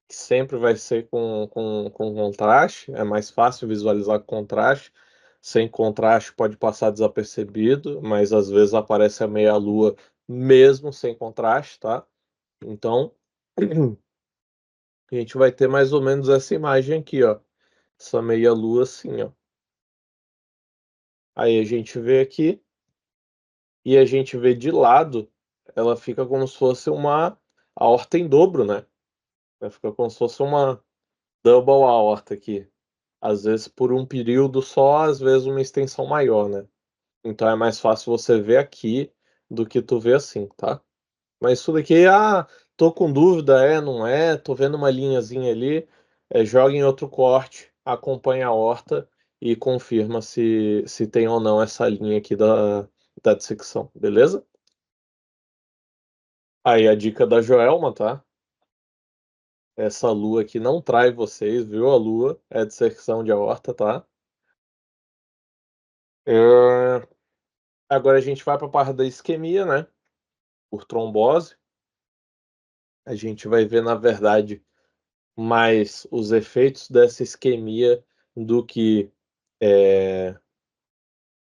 que sempre vai ser com contraste, é mais fácil visualizar com contraste. Sem contraste pode passar desapercebido, mas às vezes aparece a meia-lua mesmo sem contraste, tá? Então, a gente vai ter mais ou menos essa imagem aqui, ó. Essa meia-lua assim, ó. Aí a gente vê aqui e a gente vê de lado, ela fica como se fosse uma aorta em dobro, né? Ela fica como se fosse uma double aorta aqui. Às vezes por um período só, às vezes uma extensão maior, né? Então é mais fácil você ver aqui do que tu ver assim, tá? Mas isso daqui, tô com dúvida, não é? Tô vendo uma linhazinha ali, joga em outro corte, acompanha a horta e confirma se tem ou não essa linha aqui da dissecção, beleza? Aí a dica da Joelma, tá? Essa lua aqui não trai vocês, viu? A lua é dissecção de aorta, tá? É, Agora a gente vai para a parte da isquemia, né? Por trombose. A gente vai ver, na verdade, mais os efeitos dessa isquemia do que é,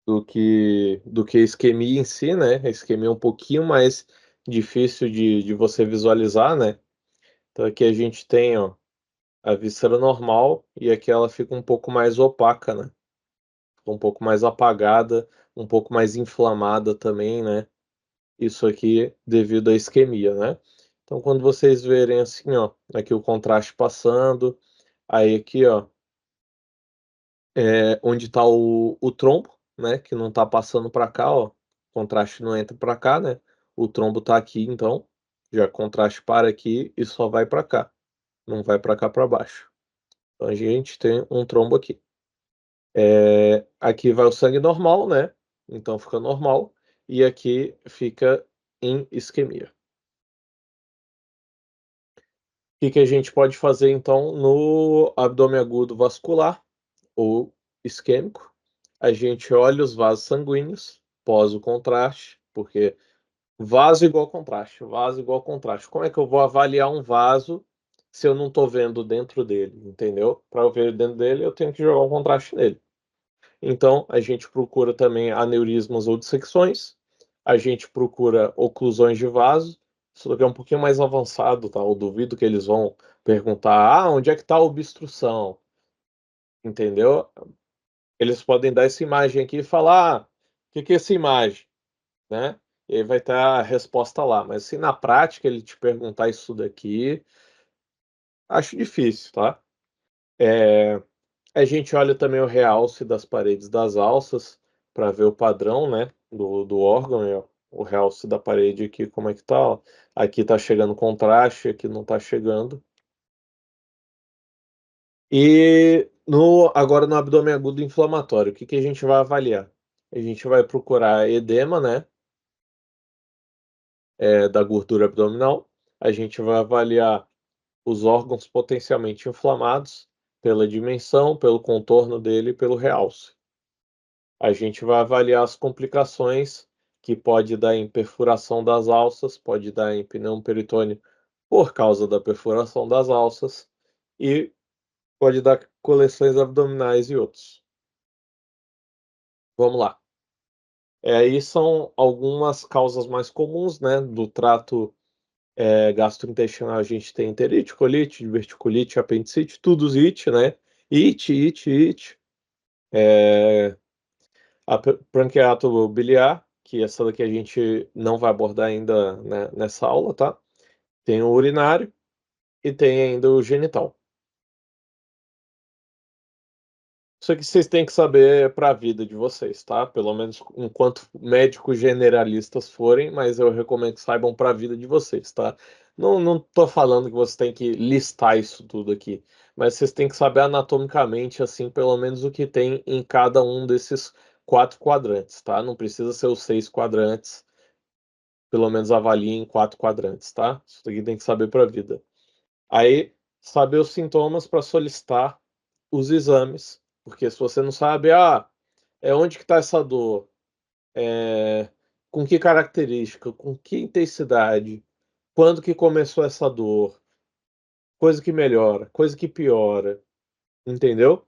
do que a isquemia em si, né? A isquemia é um pouquinho mais difícil de você visualizar, né? Então aqui a gente tem, ó, a víscera normal e aqui ela fica um pouco mais opaca, né? Um pouco mais apagada, um pouco mais inflamada também, né? Isso aqui devido à isquemia, né? Então, quando vocês verem assim, ó, aqui o contraste passando, aí aqui, ó, onde está o trombo, né, que não está passando para cá, ó, o contraste não entra para cá, né? O trombo está aqui, então já contraste para aqui e só vai para cá, não vai para cá para baixo. Então a gente tem um trombo aqui. Aqui vai o sangue normal, né? Então fica normal e aqui fica em isquemia. Que a gente pode fazer então no abdômen agudo vascular ou isquêmico? A gente olha os vasos sanguíneos pós o contraste, porque vaso igual contraste, vaso igual contraste. Como é que eu vou avaliar um vaso se eu não estou vendo dentro dele, entendeu? Para eu ver dentro dele, eu tenho que jogar um contraste nele. Então, a gente procura também aneurismas ou dissecções. A gente procura oclusões de vaso. Isso daqui é um pouquinho mais avançado, tá? Eu duvido que eles vão perguntar, onde é que está a obstrução? Entendeu? Eles podem dar essa imagem aqui e falar, o que é essa imagem? Né? E aí vai estar a resposta lá. Mas se na prática ele te perguntar isso daqui, acho difícil, tá? A gente olha também o realce das paredes das alças para ver o padrão, né, do órgão, e, ó, o realce da parede aqui, como é que tá, ó. Aqui tá chegando contraste, aqui não tá chegando. E agora no abdômen agudo inflamatório, o que a gente vai avaliar? A gente vai procurar edema, né, da gordura abdominal. A gente vai avaliar os órgãos potencialmente inflamados pela dimensão, pelo contorno dele e pelo realce. A gente vai avaliar as complicações que pode dar em perfuração das alças, pode dar em pneu peritônio por causa da perfuração das alças e pode dar coleções abdominais e outros. Vamos lá. Aí são algumas causas mais comuns, né, do trato gastrointestinal. A gente tem enterite, colite, diverticulite, apendicite, tudo it, né? It. A pancreato biliar, que essa daqui a gente não vai abordar ainda, né, nessa aula, tá? Tem o urinário e tem ainda o genital. Isso aqui vocês têm que saber para a vida de vocês, tá? Pelo menos enquanto médicos generalistas forem, mas eu recomendo que saibam para a vida de vocês, tá? Não tô falando que você tem que listar isso tudo aqui, mas vocês têm que saber anatomicamente, assim, pelo menos o que tem em cada um desses 4 quadrantes, tá? Não precisa ser os 6 quadrantes, pelo menos avalie em 4 quadrantes, tá? Isso aqui tem que saber para a vida. Aí, saber os sintomas para solicitar os exames, porque se você não sabe, onde que está essa dor? Com que característica? Com que intensidade? Quando que começou essa dor? Coisa que melhora, coisa que piora, entendeu?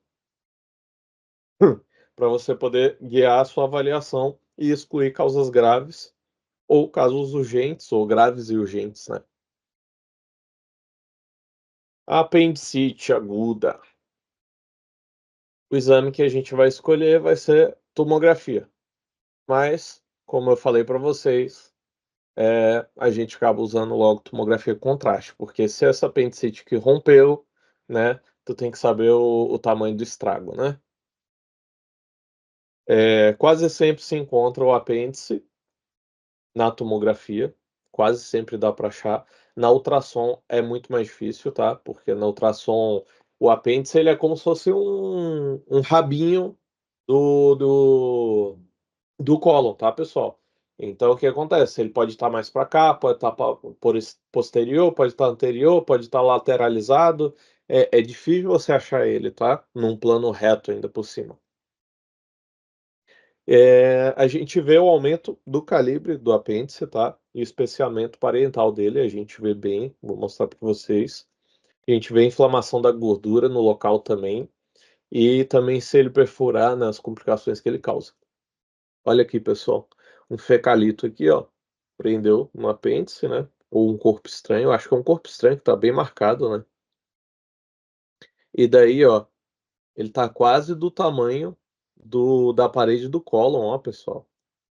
Para você poder guiar a sua avaliação e excluir causas graves ou casos urgentes ou graves e urgentes, né? Apendicite aguda. O exame que a gente vai escolher vai ser tomografia. Mas, como eu falei para vocês, a gente acaba usando logo tomografia contraste, porque se essa apendicite que rompeu, né, tu tem que saber o tamanho do estrago, né? Quase sempre se encontra o apêndice na tomografia, quase sempre dá para achar. Na ultrassom é muito mais difícil, tá? Porque na ultrassom o apêndice ele é como se fosse um rabinho do cólon, tá, pessoal? Então, o que acontece? Ele pode estar mais para cá, pode estar posterior, pode estar anterior, pode estar lateralizado. É difícil você achar ele, tá? Num plano reto ainda por cima. A gente vê o aumento do calibre do apêndice, tá? E o espessamento parental dele, a gente vê bem, vou mostrar para vocês. A gente vê a inflamação da gordura no local também, e também se ele perfurar nas complicações que ele causa. Olha aqui, pessoal, um fecalito aqui, ó, prendeu no apêndice, né? Ou um corpo estranho, acho que é um corpo estranho que tá bem marcado, né? E daí, ó, ele tá quase do tamanho da parede do cólon, ó, pessoal.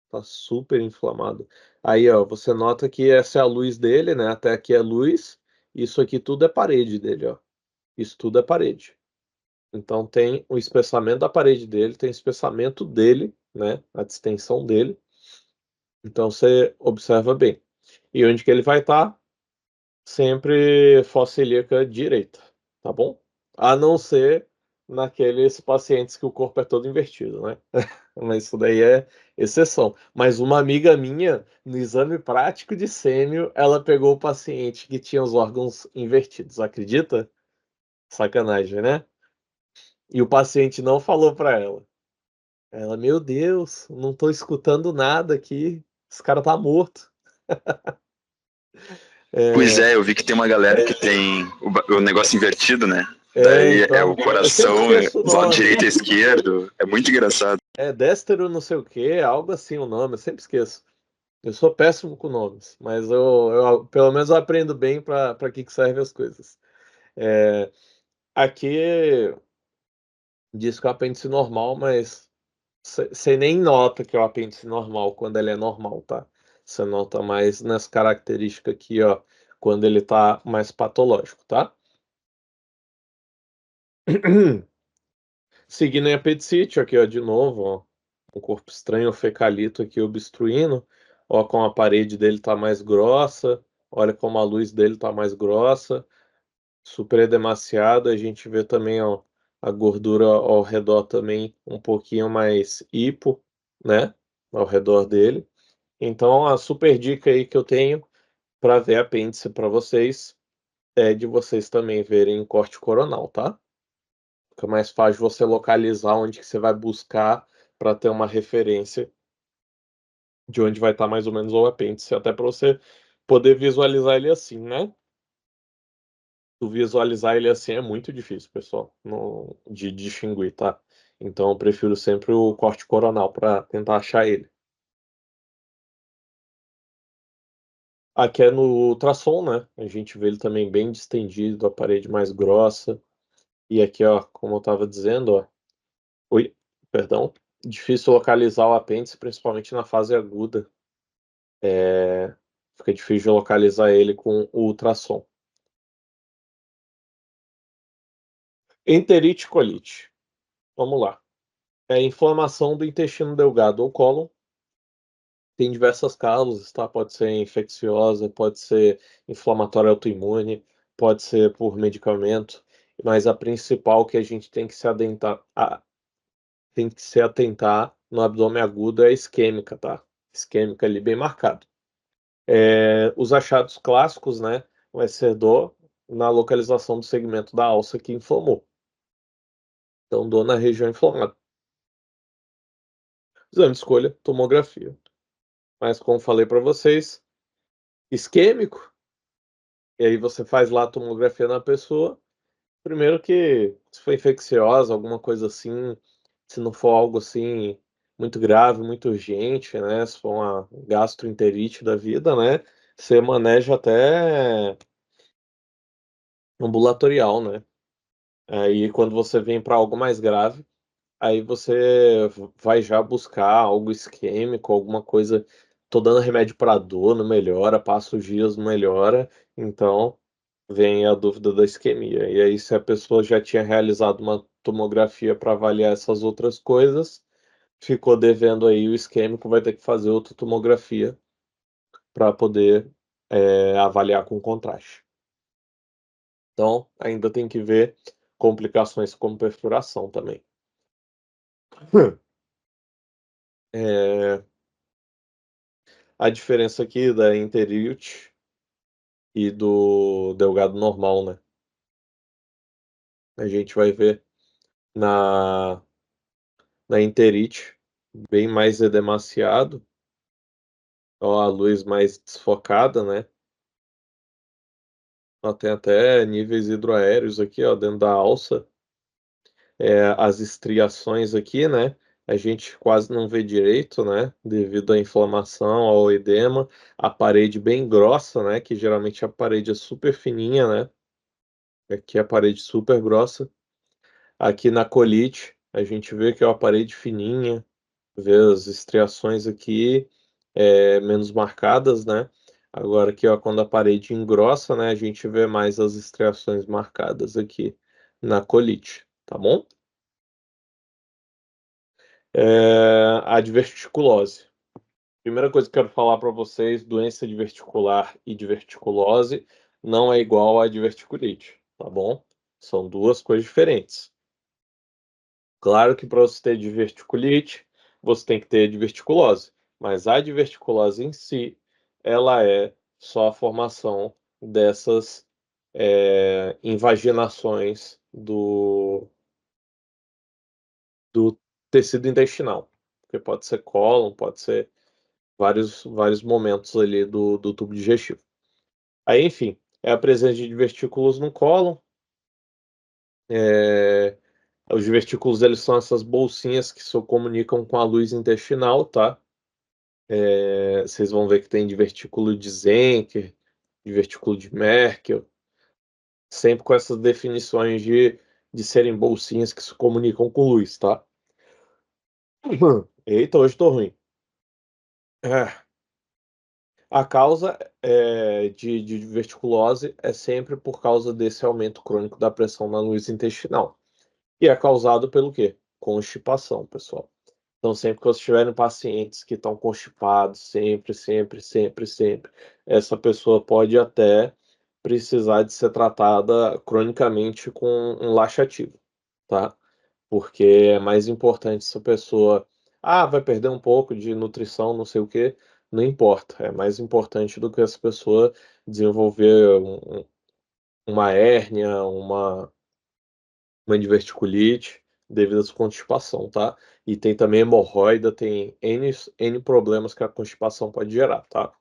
Tá super inflamado. Aí, ó, você nota que essa é a luz dele, né? Até aqui é luz. Isso aqui tudo é parede dele, ó. Isso tudo é parede. Então tem o espessamento da parede dele, tem o espessamento dele, né? A distensão dele. Então você observa bem. E onde que ele vai estar? Sempre fossa ilíaca direita, tá bom? A não ser naqueles pacientes que o corpo é todo invertido, né? Mas isso daí é exceção. Mas uma amiga minha, no exame prático de sêmio, ela pegou o paciente que tinha os órgãos invertidos, acredita? Sacanagem, né? E o paciente não falou para ela. Ela, meu Deus, não tô escutando nada aqui. Esse cara tá morto. Pois É, é, eu vi que tem uma galera que tem o negócio invertido, né? Daí é o então, eu sempre coração esqueço o do lado nome. direito e esquerdo. É muito engraçado. É Déstero não sei o quê, algo assim o nome, eu sempre esqueço. Eu sou péssimo com nomes, mas eu pelo menos aprendo bem para que servem as coisas. Aqui diz que é o apêndice normal, mas você nem nota que é o apêndice normal quando ele é normal, tá? Você nota mais nas características aqui, ó, quando ele tá mais patológico, tá? Seguindo em apendicite, aqui, ó, de novo, ó, um corpo estranho, fecalito aqui obstruindo, ó, como a parede dele tá mais grossa, olha como a luz dele tá mais grossa, super edemaciado, a gente vê também, ó, a gordura ao redor também um pouquinho mais hipo, né, ao redor dele. Então, a super dica aí que eu tenho para ver apêndice para vocês é de vocês também verem corte coronal, tá? Fica mais fácil você localizar onde que você vai buscar para ter uma referência de onde vai estar mais ou menos o apêndice, até para você poder visualizar ele assim, né? Tu visualizar ele assim é muito difícil, pessoal, de distinguir, tá? Então eu prefiro sempre o corte coronal para tentar achar ele. Aqui é no ultrassom, né? A gente vê ele também bem distendido, a parede mais grossa. E aqui, ó, como eu estava dizendo, ó. Oi, perdão. Difícil localizar o apêndice, principalmente na fase aguda. Fica difícil de localizar ele com o ultrassom. Enterite e colite. Vamos lá. É inflamação do intestino delgado ou cólon. Tem diversas causas, tá? Pode ser infecciosa, pode ser inflamatória autoimune, pode ser por medicamento, mas a principal que a gente tem que se atentar no abdômen agudo é a isquêmica, tá? Isquêmica ali bem marcado. Os achados clássicos, né, vai ser dor na localização do segmento da alça que inflamou. Então, dor na região inflamada. Exame de escolha, tomografia. Mas, como falei para vocês, isquêmico, e aí você faz lá a tomografia na pessoa. Primeiro que, se for infecciosa, alguma coisa assim, se não for algo assim muito grave, muito urgente, né, se for uma gastroenterite da vida, né, você maneja até ambulatorial, né. Aí quando você vem para algo mais grave, aí você vai já buscar algo isquêmico, alguma coisa. Tô dando remédio para dor, não melhora, passa os dias, não melhora, então vem a dúvida da isquemia. E aí, se a pessoa já tinha realizado uma tomografia para avaliar essas outras coisas, ficou devendo aí o isquêmico, vai ter que fazer outra tomografia para poder avaliar com contraste. Então, ainda tem que ver complicações como perfuração também. É, a diferença aqui da enterite e do delgado normal, né? A gente vai ver na, na enterite bem mais edemaciado, ó, a luz mais desfocada, né? Ó, tem até níveis hidroaéreos aqui, ó, dentro da alça. As estriações aqui, né? A gente quase não vê direito, né? Devido à inflamação, ao edema. A parede bem grossa, né? Que geralmente a parede é super fininha, né? Aqui a parede super grossa. Aqui na colite, a gente vê que é uma parede fininha, vê as estriações aqui menos marcadas, né? Agora aqui, ó, quando a parede engrossa, né, a gente vê mais as estriações marcadas aqui na colite, tá bom? A diverticulose. Primeira coisa que eu quero falar para vocês, doença diverticular e diverticulose não é igual à diverticulite, tá bom? São duas coisas diferentes. Claro que para você ter diverticulite, você tem que ter diverticulose, mas a diverticulose em si, ela é só a formação dessas invaginações do tecido intestinal, porque pode ser cólon, pode ser vários momentos ali do tubo digestivo. Aí, enfim, é a presença de divertículos no cólon. É, os divertículos eles são essas bolsinhas que se comunicam com a luz intestinal, tá? Vocês vão ver que tem divertículo de Zenker, divertículo de Merkel, sempre com essas definições de serem bolsinhas que se comunicam com luz, tá? Eita, hoje tô ruim. A causa de diverticulose é sempre por causa desse aumento crônico da pressão na luz intestinal. E é causado pelo quê? Constipação, pessoal. Então, sempre que vocês tiverem pacientes que estão constipados, sempre, essa pessoa pode até precisar de ser tratada cronicamente com um laxativo, tá? Porque é mais importante essa pessoa, vai perder um pouco de nutrição, não sei o quê, não importa. É mais importante do que essa pessoa desenvolver uma hérnia, uma diverticulite devido à constipação, tá? E tem também hemorroida, tem N problemas que a constipação pode gerar, tá?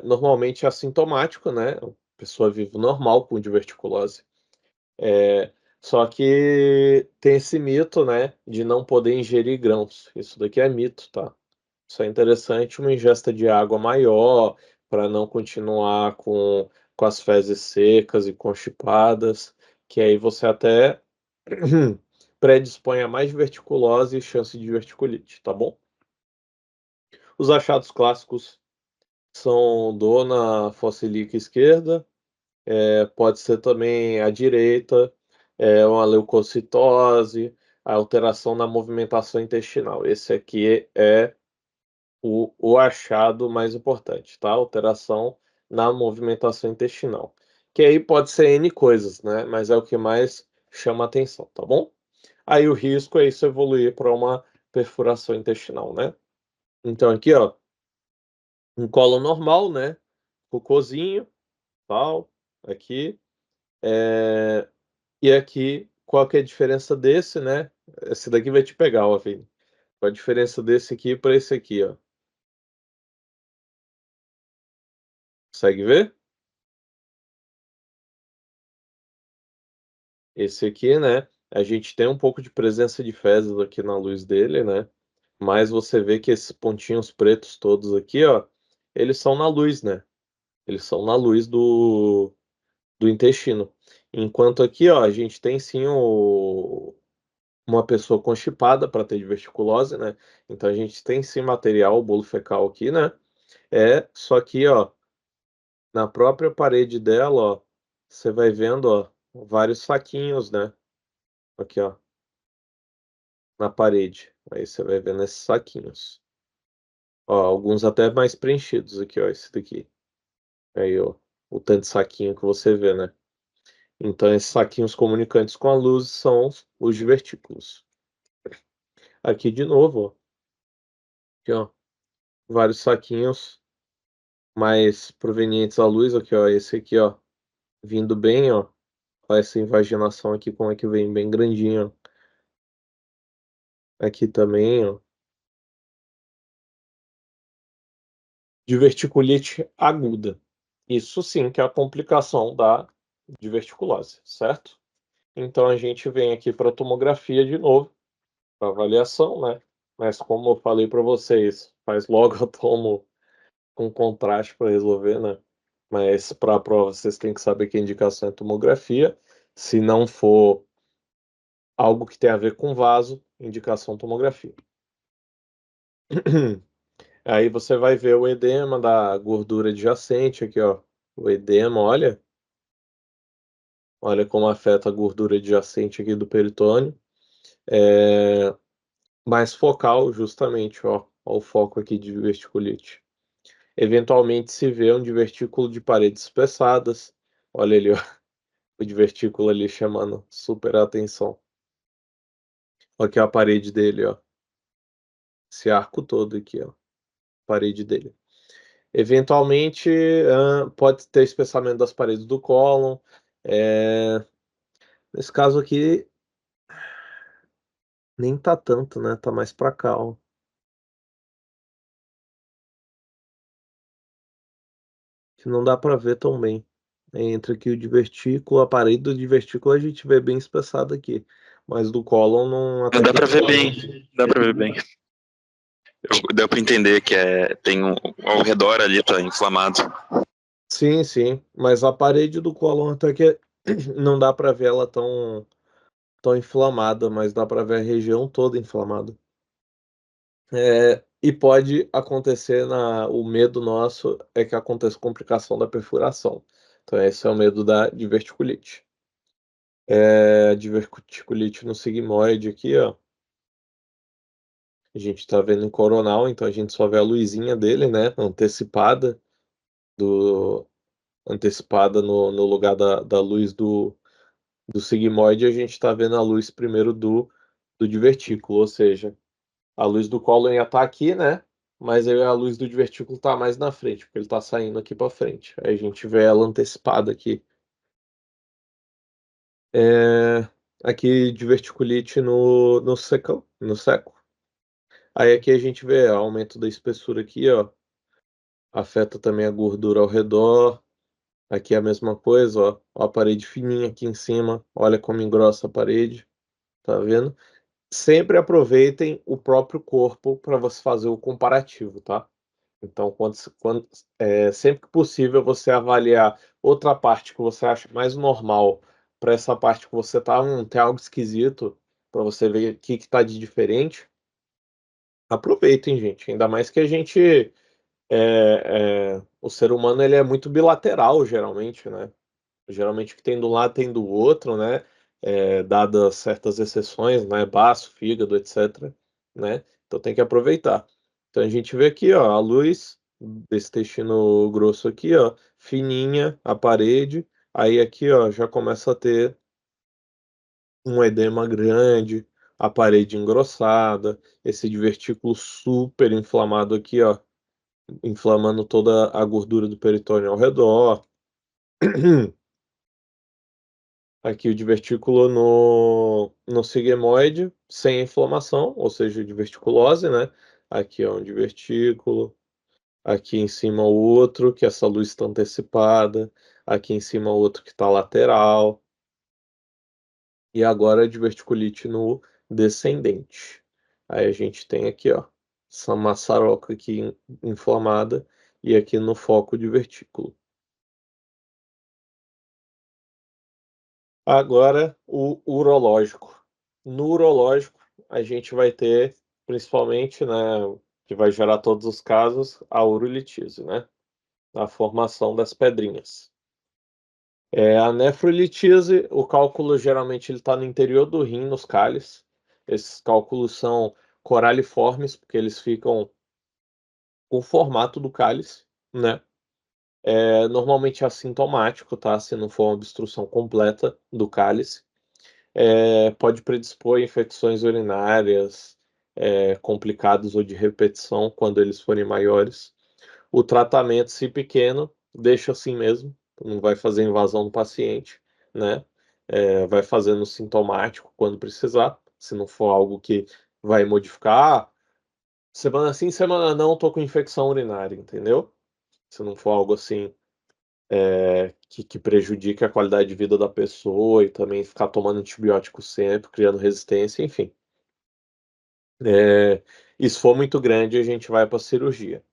Normalmente é assintomático, né? A pessoa vive normal com diverticulose. É, Só que tem esse mito, né, de não poder ingerir grãos. Isso daqui é mito, tá? Isso é interessante, uma ingesta de água maior para não continuar com as fezes secas e constipadas, que aí você até predispõe a mais diverticulose e chance de diverticulite, tá bom? Os achados clássicos são dor na fossa ilíaca esquerda, pode ser também à direita, uma leucocitose, a alteração na movimentação intestinal. Esse aqui é o achado mais importante, tá? Alteração na movimentação intestinal. Que aí pode ser N coisas, né? Mas é o que mais chama atenção, tá bom? Aí o risco é isso evoluir para uma perfuração intestinal, né? Então aqui, ó, um colo normal, né? Cocôzinho, tal, aqui. E aqui, qual que é a diferença desse, né? Esse daqui vai te pegar, ó, filho. Qual a diferença desse aqui para esse aqui, ó? Consegue ver? Esse aqui, né? A gente tem um pouco de presença de fezes aqui na luz dele, né? Mas você vê que esses pontinhos pretos todos aqui, ó, eles são na luz, né? Eles são na luz do intestino. Enquanto aqui, ó, a gente tem sim uma pessoa constipada para ter diverticulose, né? Então a gente tem sim material, bolo fecal aqui, né? Só que, ó, na própria parede dela, ó, você vai vendo, ó, vários saquinhos, né? Aqui, ó, na parede. Aí você vai vendo esses saquinhos. Ó, alguns até mais preenchidos aqui, ó, esse daqui. Aí, ó, o tanto de saquinho que você vê, né? Então, esses saquinhos comunicantes com a luz são os divertículos. Aqui de novo, ó, aqui, ó, vários saquinhos mais provenientes à luz. Aqui, ó, esse aqui, ó, vindo bem, ó. Olha essa invaginação aqui, como é que vem bem grandinho, ó. Aqui também, ó. Diverticulite aguda. Isso sim que é a complicação da diverticulose, certo? Então a gente vem aqui para a tomografia de novo, para avaliação, né? Mas como eu falei para vocês, faz logo a tomo com contraste para resolver, né? Mas para a prova vocês têm que saber que a indicação é tomografia. Se não for algo que tem a ver com vaso, indicação tomografia. Aí você vai ver o edema da gordura adjacente aqui, ó. O edema, olha como afeta a gordura adjacente aqui do peritônio. Mais focal, justamente, ó. Ó o foco aqui de diverticulite. Eventualmente se vê um divertículo de paredes espessadas. Olha ali, ó, o divertículo ali chamando super atenção. Aqui é a parede dele, ó. Esse arco todo aqui, ó. Parede dele. Eventualmente, pode ter espessamento das paredes do cólon. Nesse caso aqui, nem tá tanto, né? Tá mais pra cá, ó. Que não dá pra ver tão bem. Entre aqui o divertículo, a parede do divertículo a gente vê bem espessado aqui. Mas do cólon não, até Dá que pra ver não. bem, dá pra ver bem. Deu para entender que tem ao redor ali, tá inflamado. Sim, sim, mas a parede do cólon até que não dá para ver ela tão inflamada, mas dá para ver a região toda inflamada. E pode acontecer o medo nosso é que aconteça complicação da perfuração. Então esse é o medo da diverticulite. Diverticulite no sigmoide aqui, ó. A gente está vendo em coronal, então a gente só vê a luzinha dele, né? Antecipada no lugar da luz do sigmoide, a gente está vendo a luz primeiro do divertículo, ou seja, a luz do cólon ia estar aqui, né? Mas aí a luz do divertículo está mais na frente, porque ele está saindo aqui para frente. Aí a gente vê ela antecipada aqui. Aqui diverticulite no seco. Aí aqui a gente vê aumento da espessura aqui, ó. Afeta também a gordura ao redor. Aqui é a mesma coisa, ó. Ó a parede fininha aqui em cima. Olha como engrossa a parede. Tá vendo? Sempre aproveitem o próprio corpo para você fazer o comparativo, tá? Então, sempre que possível, você avaliar outra parte que você acha mais normal para essa parte que você tá, tem algo esquisito, para você ver o que está de diferente. Aproveitem, gente. Ainda mais que o ser humano ele é muito bilateral, geralmente, né? Geralmente o que tem do lado tem do outro, né? Dadas certas exceções, né? Baço, fígado, etc. Né? Então tem que aproveitar. Então a gente vê aqui, ó, a luz desse intestino grosso aqui, ó, fininha, a parede. Aí aqui, ó, já começa a ter um edema grande, a parede engrossada, esse divertículo super inflamado aqui, ó, inflamando toda a gordura do peritônio ao redor. Aqui o divertículo no sigmoide, sem inflamação, ou seja, diverticulose, né? Aqui é um divertículo, aqui em cima o outro, que essa luz está antecipada, aqui em cima o outro que está lateral, e agora a diverticulite no descendente. Aí a gente tem aqui, ó, essa maçaroca aqui inflamada, e aqui no foco divertículo. Agora, o urológico. No urológico, a gente vai ter, principalmente, né, que vai gerar todos os casos, a urolitise, né? A formação das pedrinhas. A nefrolitise, o cálculo geralmente ele está no interior do rim, nos cálices. Esses cálculos são coraliformes, porque eles ficam com o formato do cálice, né? Normalmente é assintomático, tá? Se não for uma obstrução completa do cálice. Pode predispor a infecções urinárias complicadas ou de repetição quando eles forem maiores. O tratamento, se pequeno, deixa assim mesmo, não vai fazer invasão no paciente, né? Vai fazendo sintomático quando precisar, se não for algo que vai modificar. Semana sim, semana não, tô com infecção urinária, entendeu? Se não for algo assim que prejudique a qualidade de vida da pessoa e também ficar tomando antibiótico sempre, criando resistência, enfim. E se for muito grande, a gente vai para cirurgia.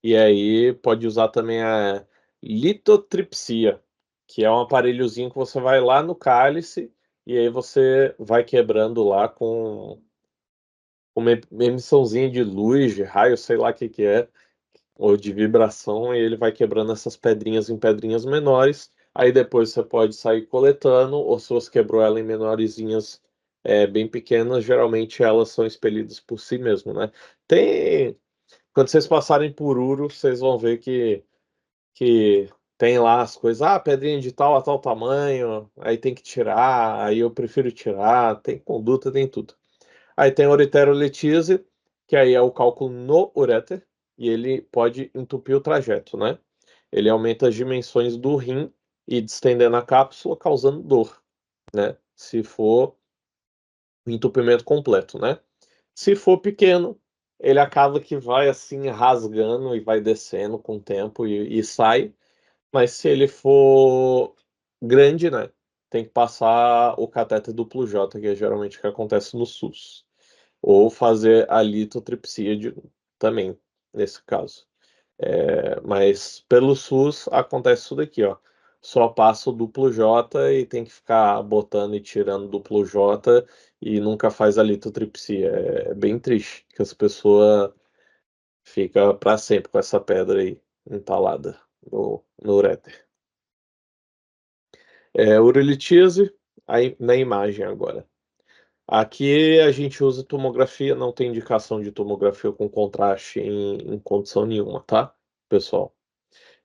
E aí pode usar também a litotripsia, que é um aparelhozinho que você vai lá no cálice e aí você vai quebrando lá com uma emissãozinha de luz, de raio, sei lá o que que é, ou de vibração, e ele vai quebrando essas pedrinhas em pedrinhas menores. Aí depois você pode sair coletando, ou se você quebrou ela em menorzinhas bem pequenas, geralmente elas são expelidas por si mesmo, né? Quando vocês passarem por Uro, vocês vão ver que tem lá as coisas, pedrinha de tal a tal tamanho, aí tem que tirar, aí eu prefiro tirar, tem conduta, tem tudo. Aí tem a ureterolitise, que aí é o cálculo no uréter, e ele pode entupir o trajeto, né? Ele aumenta as dimensões do rim e distendendo a cápsula, causando dor, né? Se for o entupimento completo, né? Se for pequeno, ele acaba que vai assim rasgando e vai descendo com o tempo e sai. Mas se ele for grande, né? Tem que passar o catéter duplo J, que é geralmente o que acontece no SUS. Ou fazer a litotripsia de novo. também, nesse caso. Mas pelo SUS acontece isso daqui, ó. Só passa o duplo J e tem que ficar botando e tirando duplo J e nunca faz a litotripsia. É bem triste que as pessoas ficam para sempre com essa pedra aí entalada no uréter. Urolitíase, aí na imagem agora. Aqui a gente usa tomografia, não tem indicação de tomografia com contraste em condição nenhuma, tá, pessoal?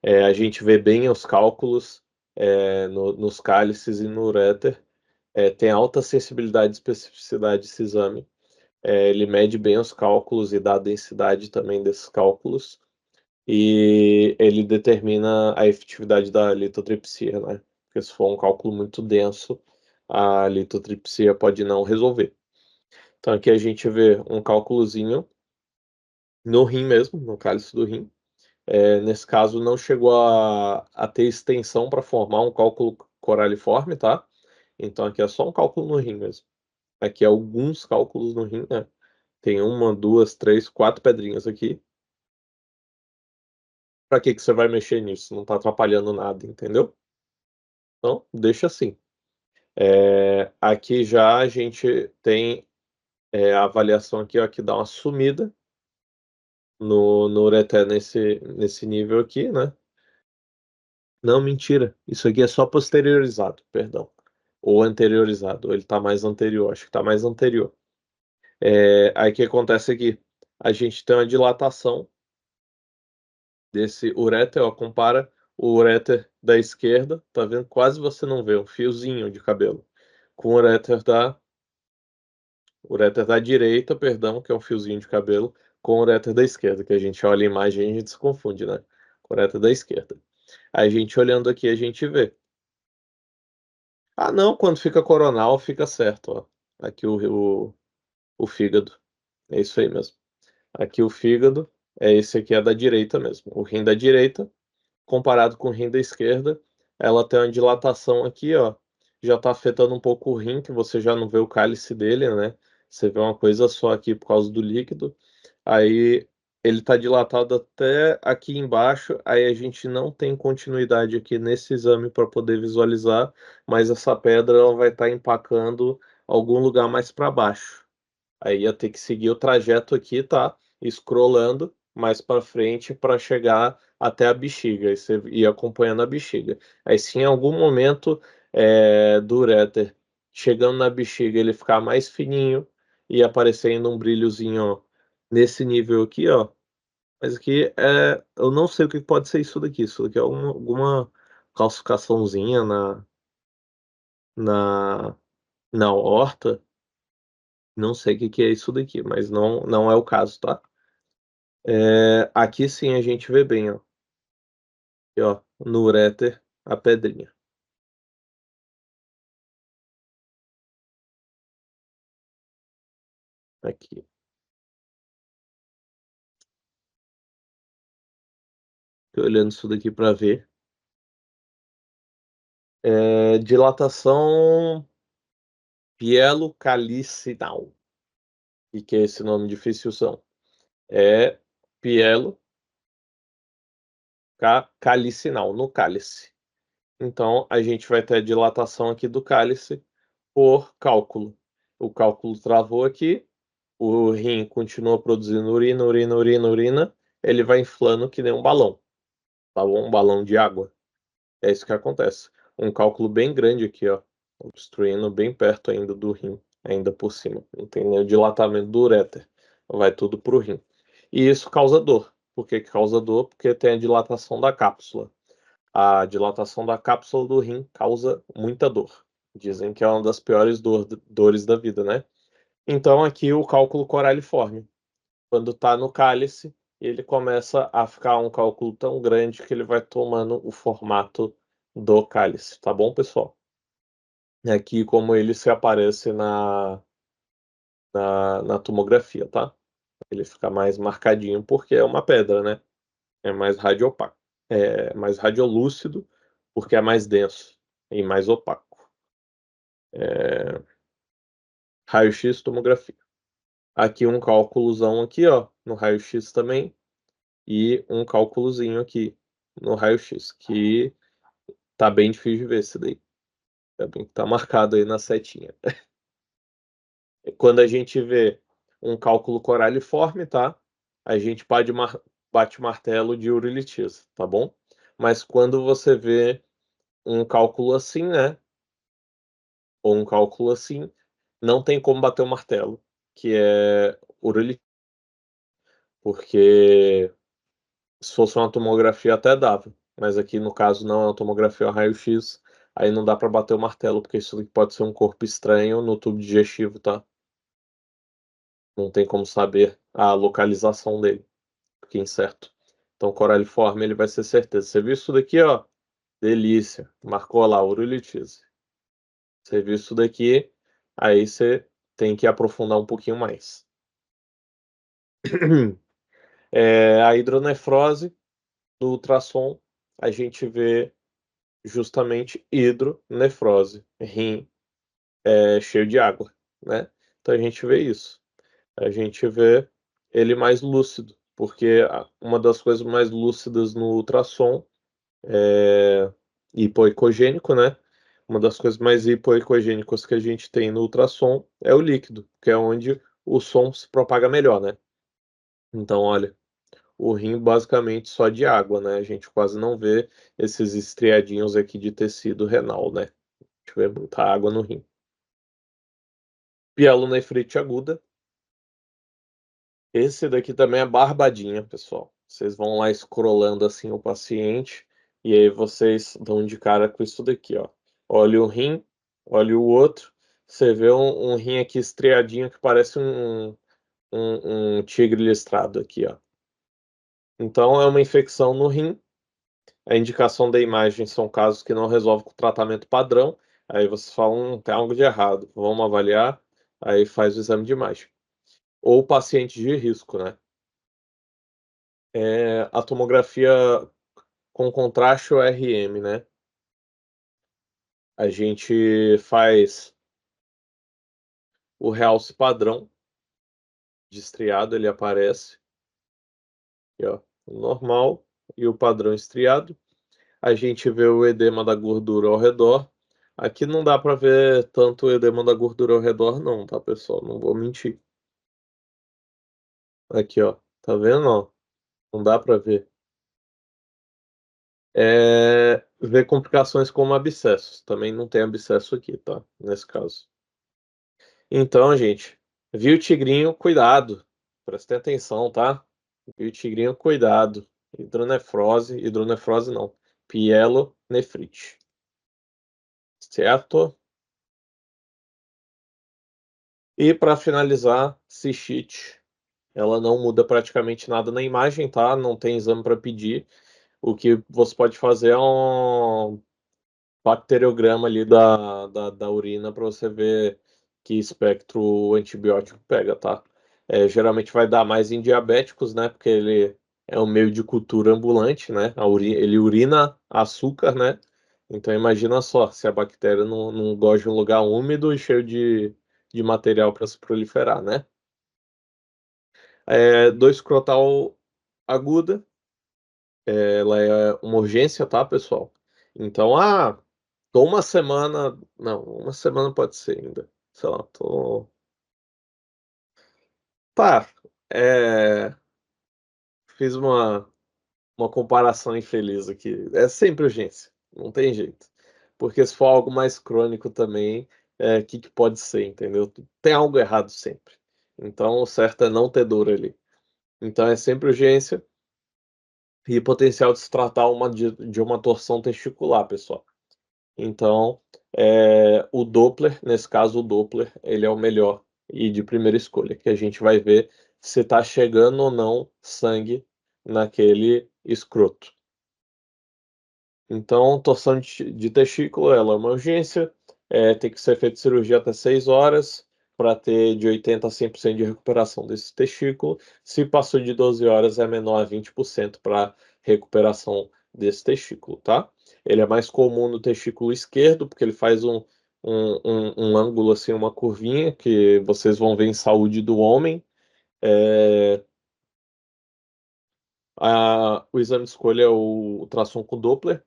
A gente vê bem os cálculos nos cálices e no uréter. Tem alta sensibilidade e especificidade esse exame. Ele mede bem os cálculos e dá a densidade também desses cálculos. E ele determina a efetividade da litotripsia, né? Porque se for um cálculo muito denso, a litotripsia pode não resolver. Então aqui a gente vê um cálculozinho no rim mesmo, no cálice do rim. Nesse caso não chegou a ter extensão para formar um cálculo coraliforme, tá? Então aqui é só um cálculo no rim mesmo. Aqui alguns cálculos no rim, né? Tem uma, duas, três, quatro pedrinhas aqui. Para que você vai mexer nisso? Não tá atrapalhando nada, entendeu? Então, deixa assim. Aqui já a gente tem a avaliação aqui, ó, que dá uma sumida no ureter nesse nível aqui, né? Não, mentira. Isso aqui é só posteriorizado, perdão. Ou anteriorizado. Ou ele tá mais anterior, acho que tá mais anterior. Aí o que acontece aqui? A gente tem uma dilatação desse uréter, ó, compara o uréter da esquerda, tá vendo? Quase você não vê um fiozinho de cabelo. Com o uréter da direita, perdão, que é um fiozinho de cabelo, com o uréter da esquerda, que a gente olha a imagem e a gente se confunde, né? Com o uréter da esquerda. Aí a gente olhando aqui, a gente vê. Ah, não, quando fica coronal, fica certo, ó. Aqui o fígado. É isso aí mesmo. Aqui o fígado, esse aqui é da direita mesmo. O rim da direita, comparado com o rim da esquerda, ela tem uma dilatação aqui, ó. Já tá afetando um pouco o rim, que você já não vê o cálice dele, né? Você vê uma coisa só aqui por causa do líquido. Aí ele tá dilatado até aqui embaixo, aí a gente não tem continuidade aqui nesse exame para poder visualizar, mas essa pedra ela vai estar empacando algum lugar mais para baixo. Aí ia ter que seguir o trajeto aqui, tá? Scrollando mais para frente para chegar até a bexiga. Aí você ia acompanhando a bexiga. Aí se em algum momento do uréter, chegando na bexiga, ele ficar mais fininho e aparecendo um brilhozinho, ó, nesse nível aqui, ó. Mas aqui eu não sei o que pode ser isso daqui. Isso daqui é alguma calcificaçãozinha na, na horta. Não sei o que é isso daqui, mas não é o caso, tá? Aqui sim a gente vê bem, ó. Aqui, ó, no uréter, a pedrinha. Aqui. Tô olhando isso daqui para ver. Dilatação pielocalicinal. E que é esse nome difícil são? É pielocalicinal, no cálice. Então, a gente vai ter a dilatação aqui do cálice por cálculo. O cálculo travou aqui, o rim continua produzindo urina, urina, urina, urina, ele vai inflando que nem um balão, tá bom? Um balão de água. É isso que acontece. Um cálculo bem grande aqui, ó, obstruindo bem perto ainda do rim, ainda por cima. Não tem nem o dilatamento do uréter. Vai tudo pro rim. E isso causa dor. Por que que causa dor? Porque tem a dilatação da cápsula. A dilatação da cápsula do rim causa muita dor. Dizem que é uma das piores dores da vida, né? Então aqui o cálculo coraliforme. Quando está no cálice, ele começa a ficar um cálculo tão grande que ele vai tomando o formato do cálice, tá bom, pessoal? Aqui como ele se aparece na tomografia, tá? Ele fica mais marcadinho porque é uma pedra, né? É mais radiopaco. É mais radiolúcido porque é mais denso e mais opaco. Raio-x, tomografia. aqui um cálculozão aqui, ó, no raio-x também, e um cálculozinho aqui no raio-x, que tá bem difícil de ver esse daí. Tá bem que tá marcado aí na setinha. Quando a gente vê um cálculo coraliforme, tá? A gente bate o martelo de urilitis, tá bom? Mas quando você vê um cálculo assim, né? Ou um cálculo assim, não tem como bater o martelo, que é urilitis, porque se fosse uma tomografia até dava, mas aqui no caso não é uma tomografia, é um raio-x, aí não dá para bater o martelo, porque isso aqui pode ser um corpo estranho no tubo digestivo, tá? Não tem como saber a localização dele, porque é incerto. Então, coraliforme ele vai ser certeza. Você viu isso daqui, ó? Delícia. Marcou lá, urolitise. Você viu isso daqui, aí você tem que aprofundar um pouquinho mais. A hidronefrose, no ultrassom, a gente vê justamente hidronefrose, rim cheio de água, né? Então a gente vê isso. A gente vê ele mais lúcido, porque uma das coisas mais lúcidas no ultrassom é hipoecogênico, né? Uma das coisas mais hipoecogênicas que a gente tem no ultrassom é o líquido, que é onde o som se propaga melhor, né? Então, olha, o rim basicamente só de água, né? A gente quase não vê esses estriadinhos aqui de tecido renal, né? A gente vê muita água no rim. Pielonefrite aguda. Esse daqui também é barbadinha, pessoal. Vocês vão lá scrollando assim o paciente e aí vocês dão de cara com isso daqui, ó. Olha o rim, olha o outro. Você vê um rim aqui estriadinho que parece um tigre listrado aqui, ó. Então é uma infecção no rim. A indicação da imagem são casos que não resolvem com o tratamento padrão. Aí vocês falam, tem algo de errado, vamos avaliar. Aí faz o exame de imagem. Ou paciente de risco, né? A tomografia com contraste ORM, né? A gente faz o realce padrão de estriado, ele aparece, aqui, ó, o normal e o padrão estriado. A gente vê o edema da gordura ao redor. Aqui não dá para ver tanto o edema da gordura ao redor, não, tá, pessoal? Não vou mentir. Aqui, ó, tá vendo, ó? Não dá para ver. Ver complicações como abscessos. Também não tem abscesso aqui, tá? Nesse caso. Então, gente, viu o tigrinho? Cuidado. Prestem atenção, tá? Viu o tigrinho? Cuidado. Hidronefrose não. Pielonefrite. Certo? E para finalizar, cistite. Ela não muda praticamente nada na imagem, tá? Não tem exame para pedir. O que você pode fazer é um bacteriograma ali da urina para você ver que espectro o antibiótico pega, tá? Geralmente vai dar mais em diabéticos, né? Porque ele é um meio de cultura ambulante, né? Ele urina açúcar, né? Então imagina só, se a bactéria não gosta de um lugar úmido e cheio de material para se proliferar, né? Dor escrotal aguda, ela é uma urgência, tá, pessoal? Então, tô uma semana. Não, uma semana pode ser ainda. Sei lá, tô. Tá, é, fiz uma comparação infeliz aqui. É sempre urgência, não tem jeito. Porque se for algo mais crônico também, o que pode ser, entendeu? Tem algo errado sempre. Então, o certo é não ter dor ali. Então, é sempre urgência e potencial de se tratar de uma torção testicular, pessoal. Então, o Doppler, nesse caso, o Doppler, ele é o melhor e de primeira escolha, que a gente vai ver se está chegando ou não sangue naquele escroto. Então, torção de testículo, ela é uma urgência, tem que ser feita cirurgia até 6 horas para ter de 80% a 100% de recuperação desse testículo. Se passou de 12 horas, é menor a 20% para recuperação desse testículo, tá? Ele é mais comum no testículo esquerdo, porque ele faz um ângulo, assim, uma curvinha, que vocês vão ver em saúde do homem. O exame de escolha é o ultrassom com Doppler.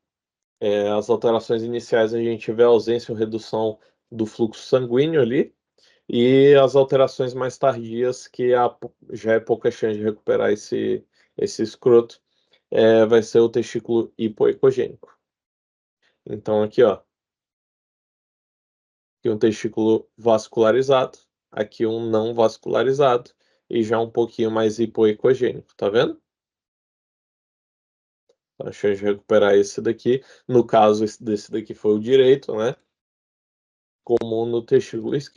As alterações iniciais a gente vê a ausência ou redução do fluxo sanguíneo ali, e as alterações mais tardias, que já é pouca chance de recuperar esse escroto, vai ser o testículo hipoecogênico. Então aqui, ó, aqui um testículo vascularizado, aqui um não vascularizado, e já um pouquinho mais hipoecogênico, tá vendo? A chance de recuperar esse daqui, no caso, esse desse daqui foi o direito, né? Comum no testículo esquerdo.